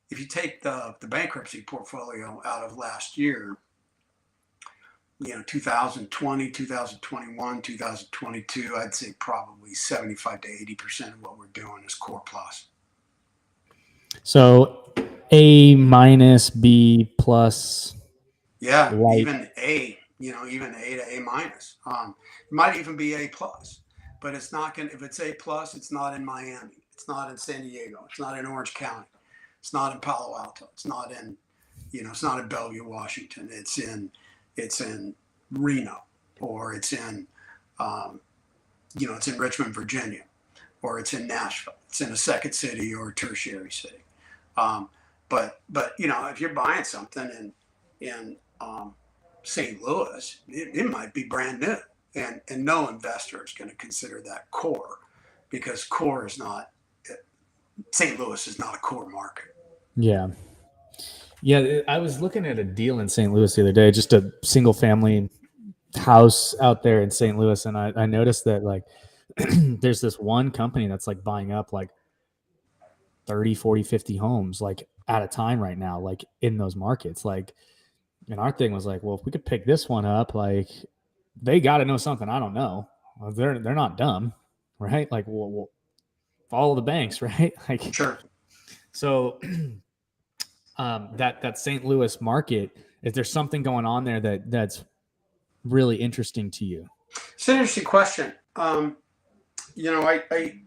If you take the bankruptcy portfolio out of last year, 2020, 2021, 2022, I'd say probably 75 to 80% of what we're doing is core plus. So A minus, B plus. Yeah, light. Even A, even A to A minus. It might even be A plus, but it's not going to, if it's A plus, it's not in Miami. It's not in San Diego. It's not in Orange County. It's not in Palo Alto. It's not in, it's not in Bellevue, Washington. It's in Reno, or it's in, it's in Richmond, Virginia, or it's in Nashville. It's in a second city or a tertiary city. But if you're buying something in St. Louis, it might be brand new, and no investor is going to consider that core, because core is not. St. Louis is not a core market. Yeah. I was looking at a deal in St. Louis the other day, just a single family house out there in St. Louis. And I noticed that there's this one company that's buying up 30, 40, 50 homes at a time right now, in those markets. And our thing was well, if we could pick this one up, they got to know something I don't know. well, they're not dumb, right? Like, we'll follow the banks, right? Like, Sure. so that St. Louis market, is there something going on there that's really interesting to you? It's an interesting question. You know, I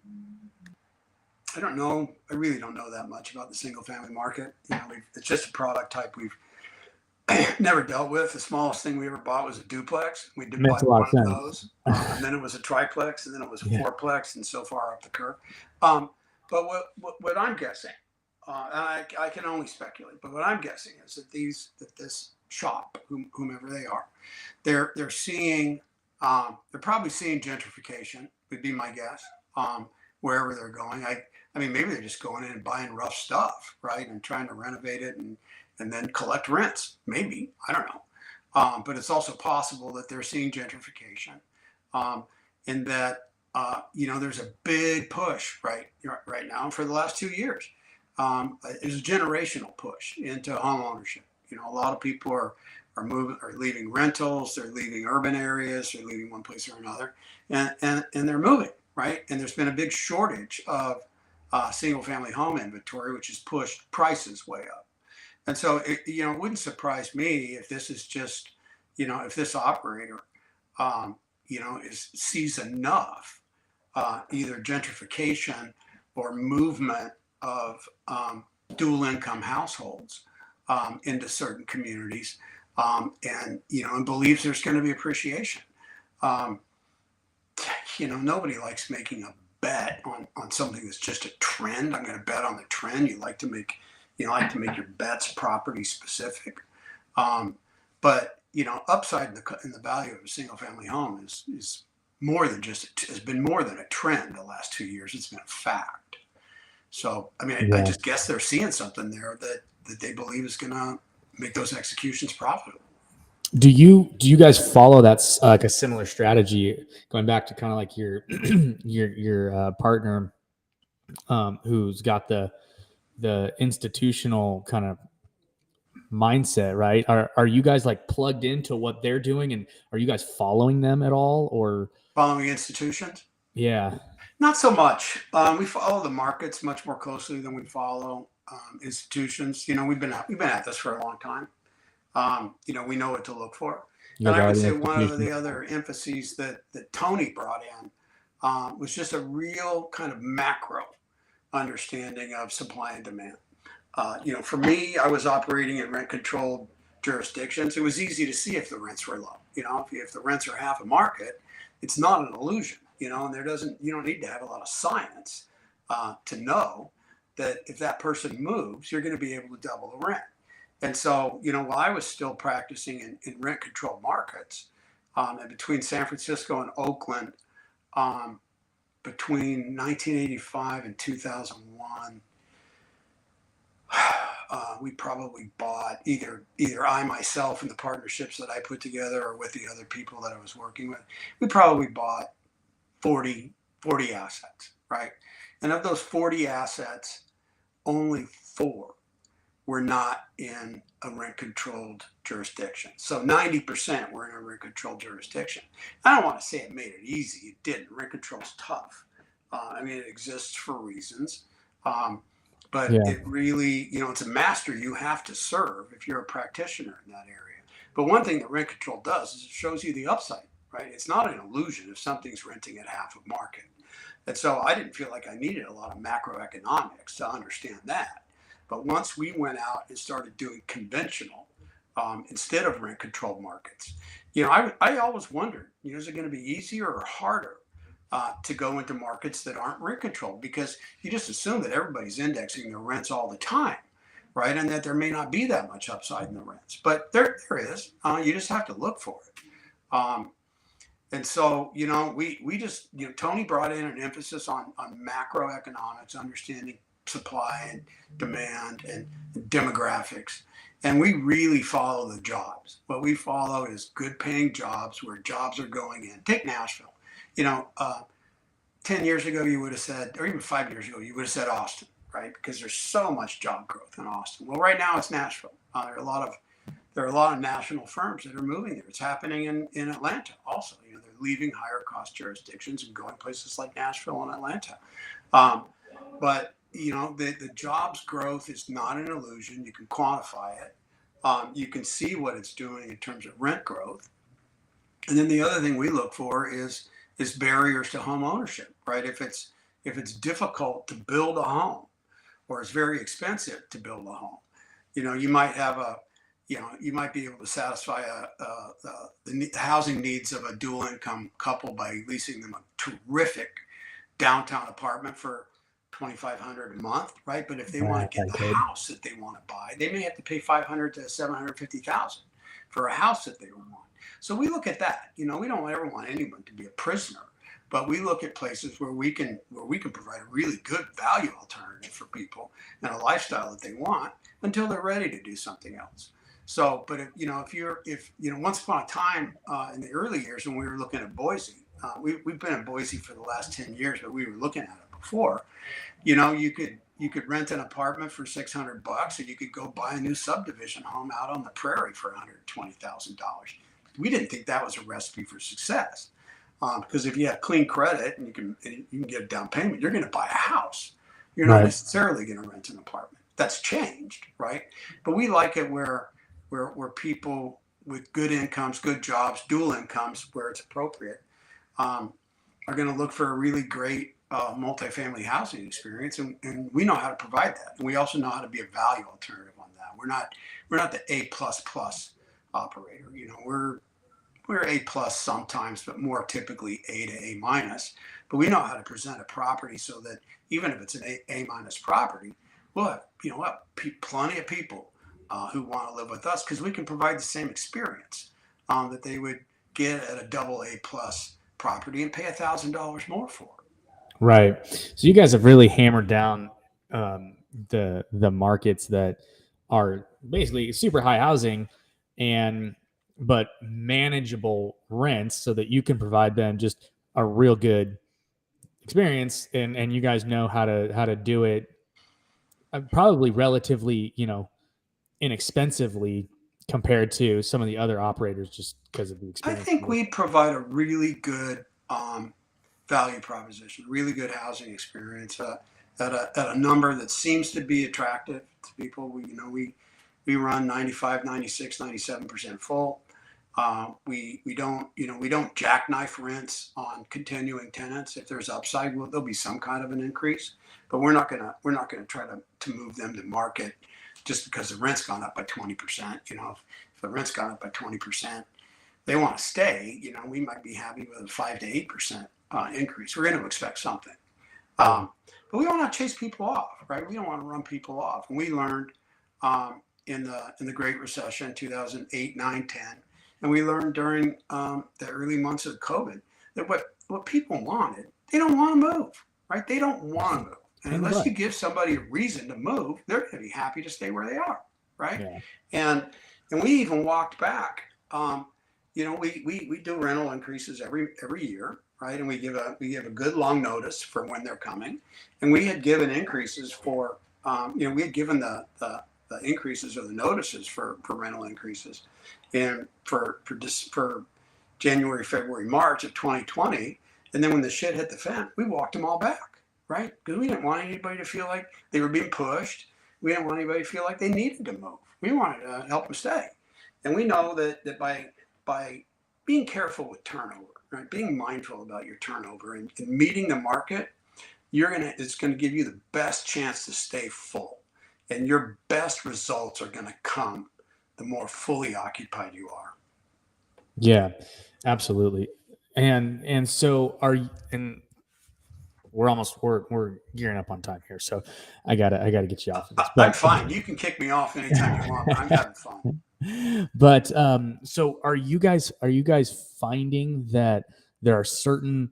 don't know. I really don't know that much about the single family market. You know, it's just a product type we've never dealt with. The smallest thing we ever bought was a duplex. We did buy Makes a lot one of of sense. those, and then it was a triplex, and then it was a Yeah. fourplex, and so far up the curve. But what I'm guessing, and I can only speculate, but what I'm guessing is that this shop, whomever they are, they're seeing, they're probably seeing gentrification, would be my guess, wherever they're going. I mean, maybe they're just going in and buying rough stuff, right, and trying to renovate it and then collect rents. Maybe, I don't know. But it's also possible that they're seeing gentrification, in that you know, there's a big push right now for the last 2 years. There's a generational push into home ownership. You know, a lot of people are leaving rentals, they're leaving urban areas, they're leaving one place or another, and they're moving, right? And there's been a big shortage of single family home inventory, which has pushed prices way up. And so, you know, it wouldn't surprise me if this is just, you know, if this operator, you know, sees enough either gentrification or movement of dual income households into certain communities, and, you know, and believes there's going to be appreciation. You know, nobody likes making a bet on something that's just a trend. I'm going to bet on the trend. You like to make your bets property specific. But, you know, upside in the value of a single family home is more than has been more than a trend the last 2 years. It's been a fact. So, I mean, I just guess they're seeing something there that they believe is going to make those executions profitable. Do you guys follow that's like a similar strategy, going back to kind of like your your partner who's got the institutional kind of mindset, right? Are you guys like plugged into what they're doing, and are you guys following them at all, or Following institutions? Yeah. Not so much. We follow the markets much more closely than we follow institutions. You know, we've been at this for a long time. You know, we know what to look for. You And guys I are would the say one of institution. the other emphases that Tony brought in was just a real kind of macro understanding of supply and demand. You know, for me, I was operating in rent controlled jurisdictions. It was easy to see if the rents were low. You know, if the rents are half a market, it's not an illusion. You know, and you don't need to have a lot of science to know that if that person moves, you're going to be able to double the rent. And so, you know, while I was still practicing in rent controlled markets, and between San Francisco and Oakland, between 1985 and 2001, we probably bought either I myself and the partnerships that I put together, or with the other people that I was working with, we probably bought 40 assets, right? And of those 40 assets, only 4 were not in a rent controlled jurisdiction. So 90% were in a rent controlled jurisdiction. I don't want to say it made it easy. It didn't. Rent control is tough. I mean, it exists for reasons. But it really, you know, it's a master you have to serve if you're a practitioner in that area. But one thing that rent control does is it shows you the upside, right? It's not an illusion if something's renting at half of market. And so I didn't feel like I needed a lot of macroeconomics to understand that. But once we went out and started doing conventional instead of rent controlled markets, you know, I always wondered, you know, is it going to be easier or harder to go into markets that aren't rent controlled? Because you just assume that everybody's indexing their rents all the time, right? And that there may not be that much upside in the rents, but there is. You just have to look for it. And so, you know, we just, you know, Tony brought in an emphasis on macroeconomics, understanding supply and demand and demographics. And we really follow the jobs. What we follow is good paying jobs where jobs are going in. Take Nashville. You know, 10 years ago, you would have said, or even 5 years ago, you would have said Austin, right? Because there's so much job growth in Austin. Well, right now it's Nashville. There are a lot there are a lot of national firms that are moving there. It's happening in Atlanta also. They're leaving higher cost jurisdictions and going places like Nashville and Atlanta. But the jobs growth is not an illusion. You can quantify it. You can see what it's doing in terms of rent growth. And then the other thing we look for is barriers to home ownership, right? If it's difficult to build a home, or it's very expensive to build a home, you might have you might be able to satisfy the housing needs of a dual income couple by leasing them a terrific downtown apartment for $2,500 a month, right? But if they want to get the house that they want to buy, they may have to pay $500,000 to $750,000 for a house that they want. So we look at that. We don't ever want anyone to be a prisoner, but we look at places where we can provide a really good value alternative for people and a lifestyle that they want until they're ready to do something else. So, but if once upon a time in the early years when we were looking at Boise, we've been in Boise for the last 10 years, but we were looking at it before. You could rent an apartment for $600, and you could go buy a new subdivision home out on the prairie for $120,000. We didn't think that was a recipe for success, because if you have clean credit and you can get a down payment, you're going to buy a house. You're not necessarily going to rent an apartment. That's changed, right? But we like it where people with good incomes, good jobs, dual incomes, where it's appropriate, are going to look for a really great multifamily housing experience, and we know how to provide that, and we also know how to be a value alternative on that. We're not the A++ operator. We're A+ sometimes, but more typically A to A-. But we know how to present a property so that even if it's an A- property, we'll have plenty of people who want to live with us, because we can provide the same experience that they would get at a double A+ property and pay $1,000 more for. Right. So you guys have really hammered down the markets that are basically super high housing but manageable rents, so that you can provide them just a real good experience, and you guys know how to do it probably relatively inexpensively compared to some of the other operators, just because of the experience. I think we provide a really good value proposition, really good housing experience at a number that seems to be attractive to people. We run 95, 96, 97% full. We don't jackknife rents on continuing tenants. If there's upside, there'll be some kind of an increase, but we're not gonna try to move them to market just because the rent's gone up by 20%. If the rent's gone up by 20%, they want to stay. We might be happy with a 5 to 8% increase. We're going to expect something, but we don't want to chase people off, right? We don't want to run people off. And we learned in the Great Recession, 2008, 9, 10, and we learned during the early months of COVID that what people wanted, they don't want to move, right? They don't want to move. And unless you give somebody a reason to move, they're going to be happy to stay where they are, right? Yeah. And we even walked back. We do rental increases every year, right? And we give a good long notice for when they're coming. And we had given increases for we had given the increases or the notices for rental increases, and for January, February, March of 2020. And then when the shit hit the fan, we walked them all back. Right? Because we didn't want anybody to feel like they were being pushed. We didn't want anybody to feel like they needed to move. We wanted to help them stay. And we know that by being careful with turnover, right? Being mindful about your turnover and meeting the market, it's going to give you the best chance to stay full. And your best results are going to come the more fully occupied you are. Yeah, absolutely. And so we're gearing up on time here, so I gotta get you off of this. I'm fine. You can kick me off anytime you want. I'm having fun. But so are you guys finding that there are certain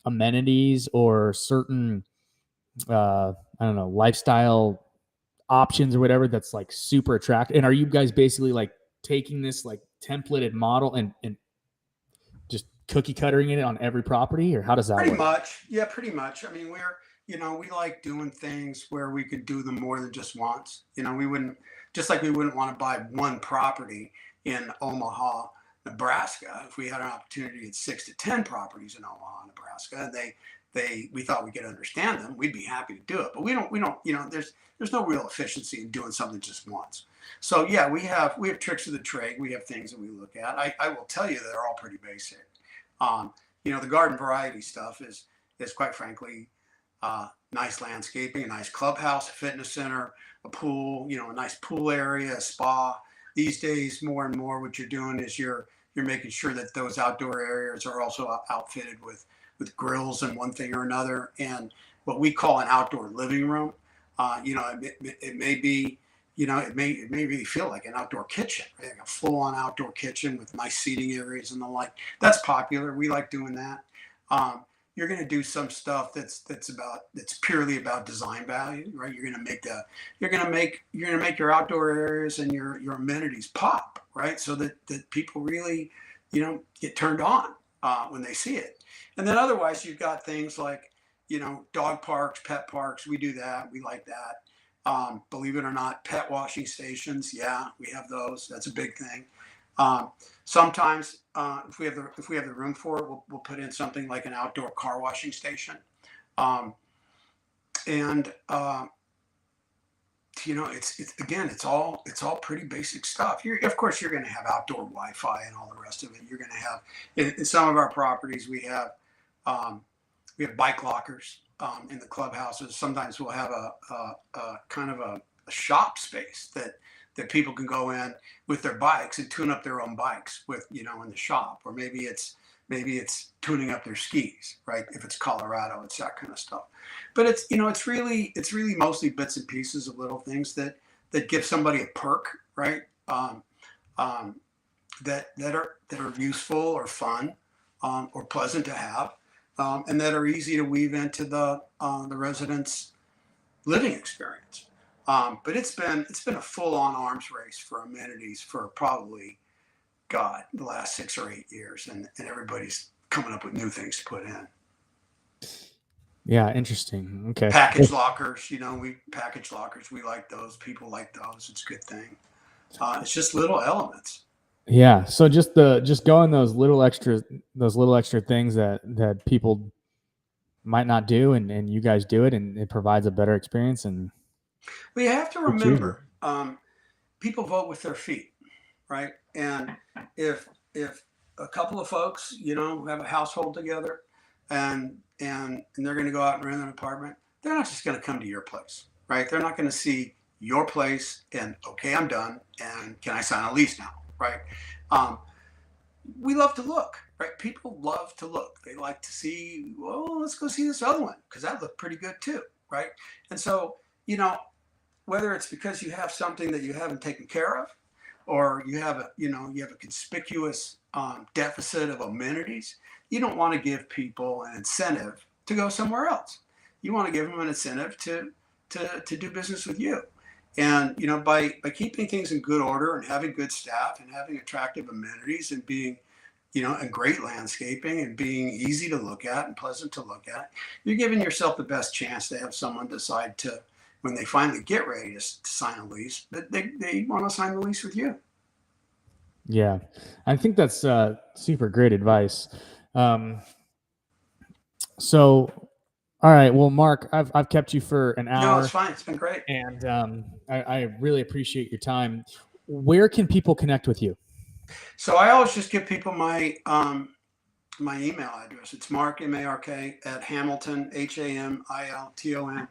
amenities or certain lifestyle options or whatever that's like super attractive? And are you guys basically like taking this like templated model and just cookie cuttering it on every property, or how does that work? Pretty much. I mean, we like doing things where we could do them more than just once. We wouldn't just like we wouldn't want to buy one property in Omaha, Nebraska. If we had an opportunity at 6 to 10 properties in Omaha, Nebraska, and we thought we could understand them, we'd be happy to do it. But we don't, there's no real efficiency in doing something just once. So yeah, we have tricks of the trade. We have things that we look at. I will tell you that they're all pretty basic. The garden variety stuff is quite frankly, nice landscaping, a nice clubhouse, a fitness center, a pool, a nice pool area, a spa. These days, more and more, what you're doing is you're making sure that those outdoor areas are also outfitted with grills and one thing or another, and what we call an outdoor living room. It may be, it may really feel like an outdoor kitchen, right? Like a full-on outdoor kitchen with nice seating areas and the like. That's popular. We like doing that. You're going to do some stuff that's purely about design value, right? You're going to make your outdoor areas and your amenities pop, right? So that people really, get turned on when they see it. And then otherwise, you've got things like, dog parks, pet parks. We do that. We like that. Believe it or not, pet washing stations. Yeah, we have those. That's a big thing. Sometimes, if we have the room for it, we'll put in something like an outdoor car washing station. It's all pretty basic stuff. Of course, you're going to have outdoor Wi-Fi and all the rest of it. You're going to have in some of our properties we have bike lockers in the clubhouses. Sometimes we'll have a kind of a shop space that people can go in with their bikes and tune up their own bikes with, in the shop, or maybe it's tuning up their skis, right? If it's Colorado, it's that kind of stuff. But it's really mostly bits and pieces of little things that give somebody a perk, right? That are useful or fun, or pleasant to have, and that are easy to weave into the residents' living experience. But it's been a full-on arms race for amenities for probably, the last 6 or 8 years, and everybody's coming up with new things to put in. Yeah, interesting. Okay. Package lockers, package lockers. We like those. People like those. It's a good thing. It's just little elements. Yeah. So just going those little extra things that people might not do, and you guys do it, and it provides a better experience. And we have to remember, people vote with their feet, right? And if a couple of folks, have a household together, and they're going to go out and rent an apartment, they're not just going to come to your place, right? They're not going to see your place and, okay, I'm done, and can I sign a lease now, right? We love to look, right? People love to look. They like to see, well, let's go see this other one because that looked pretty good too, right? And so, whether it's because you have something that you haven't taken care of, or you have a conspicuous deficit of amenities, you don't want to give people an incentive to go somewhere else. You want to give them an incentive to do business with you. And, by keeping things in good order and having good staff and having attractive amenities and being, and great landscaping and being easy to look at and pleasant to look at, you're giving yourself the best chance to have someone decide to, when they finally get ready to sign a lease, that they want to sign the lease with you. Yeah, I think that's super great advice. So, all right. Well, Mark, I've kept you for an hour. No, it's fine. It's been great. And I really appreciate your time. Where can people connect with you? So I always just give people my my email address. It's Mark, M-A-R-K, at Hamilton, Hamilton,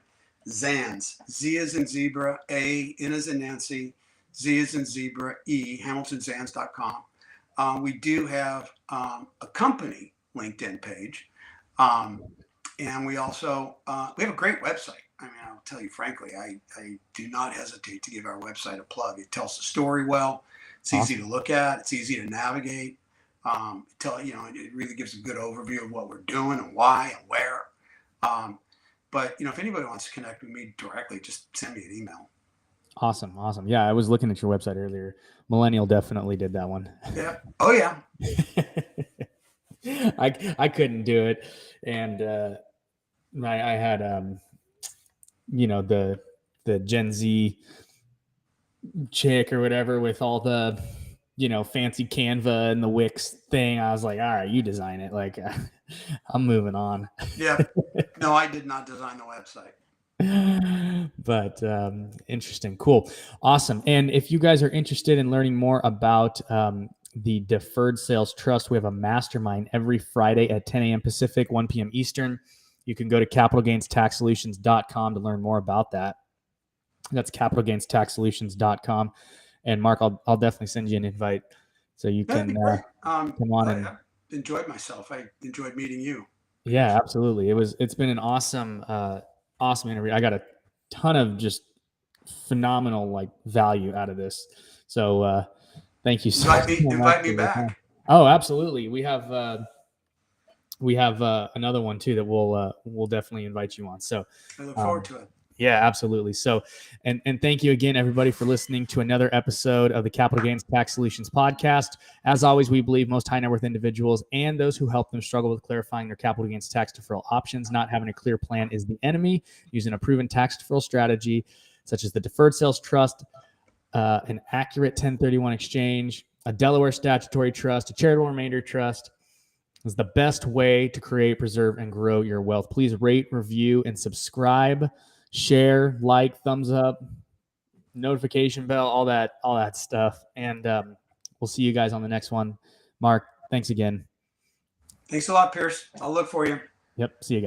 Zanz, Z as in zebra, A, N as in Nancy, Z as in zebra, E, HamiltonZanz.com. We do have a company LinkedIn page. And we also, we have a great website. I mean, I'll tell you frankly, I do not hesitate to give our website a plug. It tells the story well. It's easy to look at. It's easy to navigate. It really gives a good overview of what we're doing and why and where. But if anybody wants to connect with me directly, just send me an email. Awesome. Yeah, I was looking at your website earlier. Millennial definitely did that one. Yeah. Oh yeah. I couldn't do it, and I had the Gen Z chick or whatever with all the, fancy Canva and the Wix thing. I was like, all right, you design it. Like, I'm moving on. Yeah. No, I did not design the website. But interesting. Cool. Awesome. And if you guys are interested in learning more about the Deferred Sales Trust, we have a mastermind every Friday at 10 a.m. Pacific, 1 p.m. Eastern. You can go to capitalgainstaxsolutions.com to learn more about that. That's capitalgainstaxsolutions.com. And Mark, I'll definitely send you an invite so you That'd can be great. come on. I enjoyed myself. I enjoyed meeting you. Yeah, absolutely. It's been an awesome interview. I got a ton of just phenomenal like value out of this. So thank you so much. Invite me back. Oh, absolutely. We have another one too that we'll definitely invite you on. So I look forward to it. Yeah, absolutely. So, and thank you again, everybody, for listening to another episode of the Capital Gains Tax Solutions podcast. As always, we believe most high net worth individuals and those who help them struggle with clarifying their capital gains tax deferral options. Not having a clear plan is the enemy. Using a proven tax deferral strategy, such as the Deferred Sales Trust, an accurate 1031 exchange, a Delaware statutory trust, a charitable remainder trust, is the best way to create, preserve, and grow your wealth. Please rate, review, and subscribe. Share, like, thumbs up, notification bell, all that stuff. And we'll see you guys on the next one. Mark, thanks again. Thanks a lot, Pierce. I'll look for you. Yep. See you guys.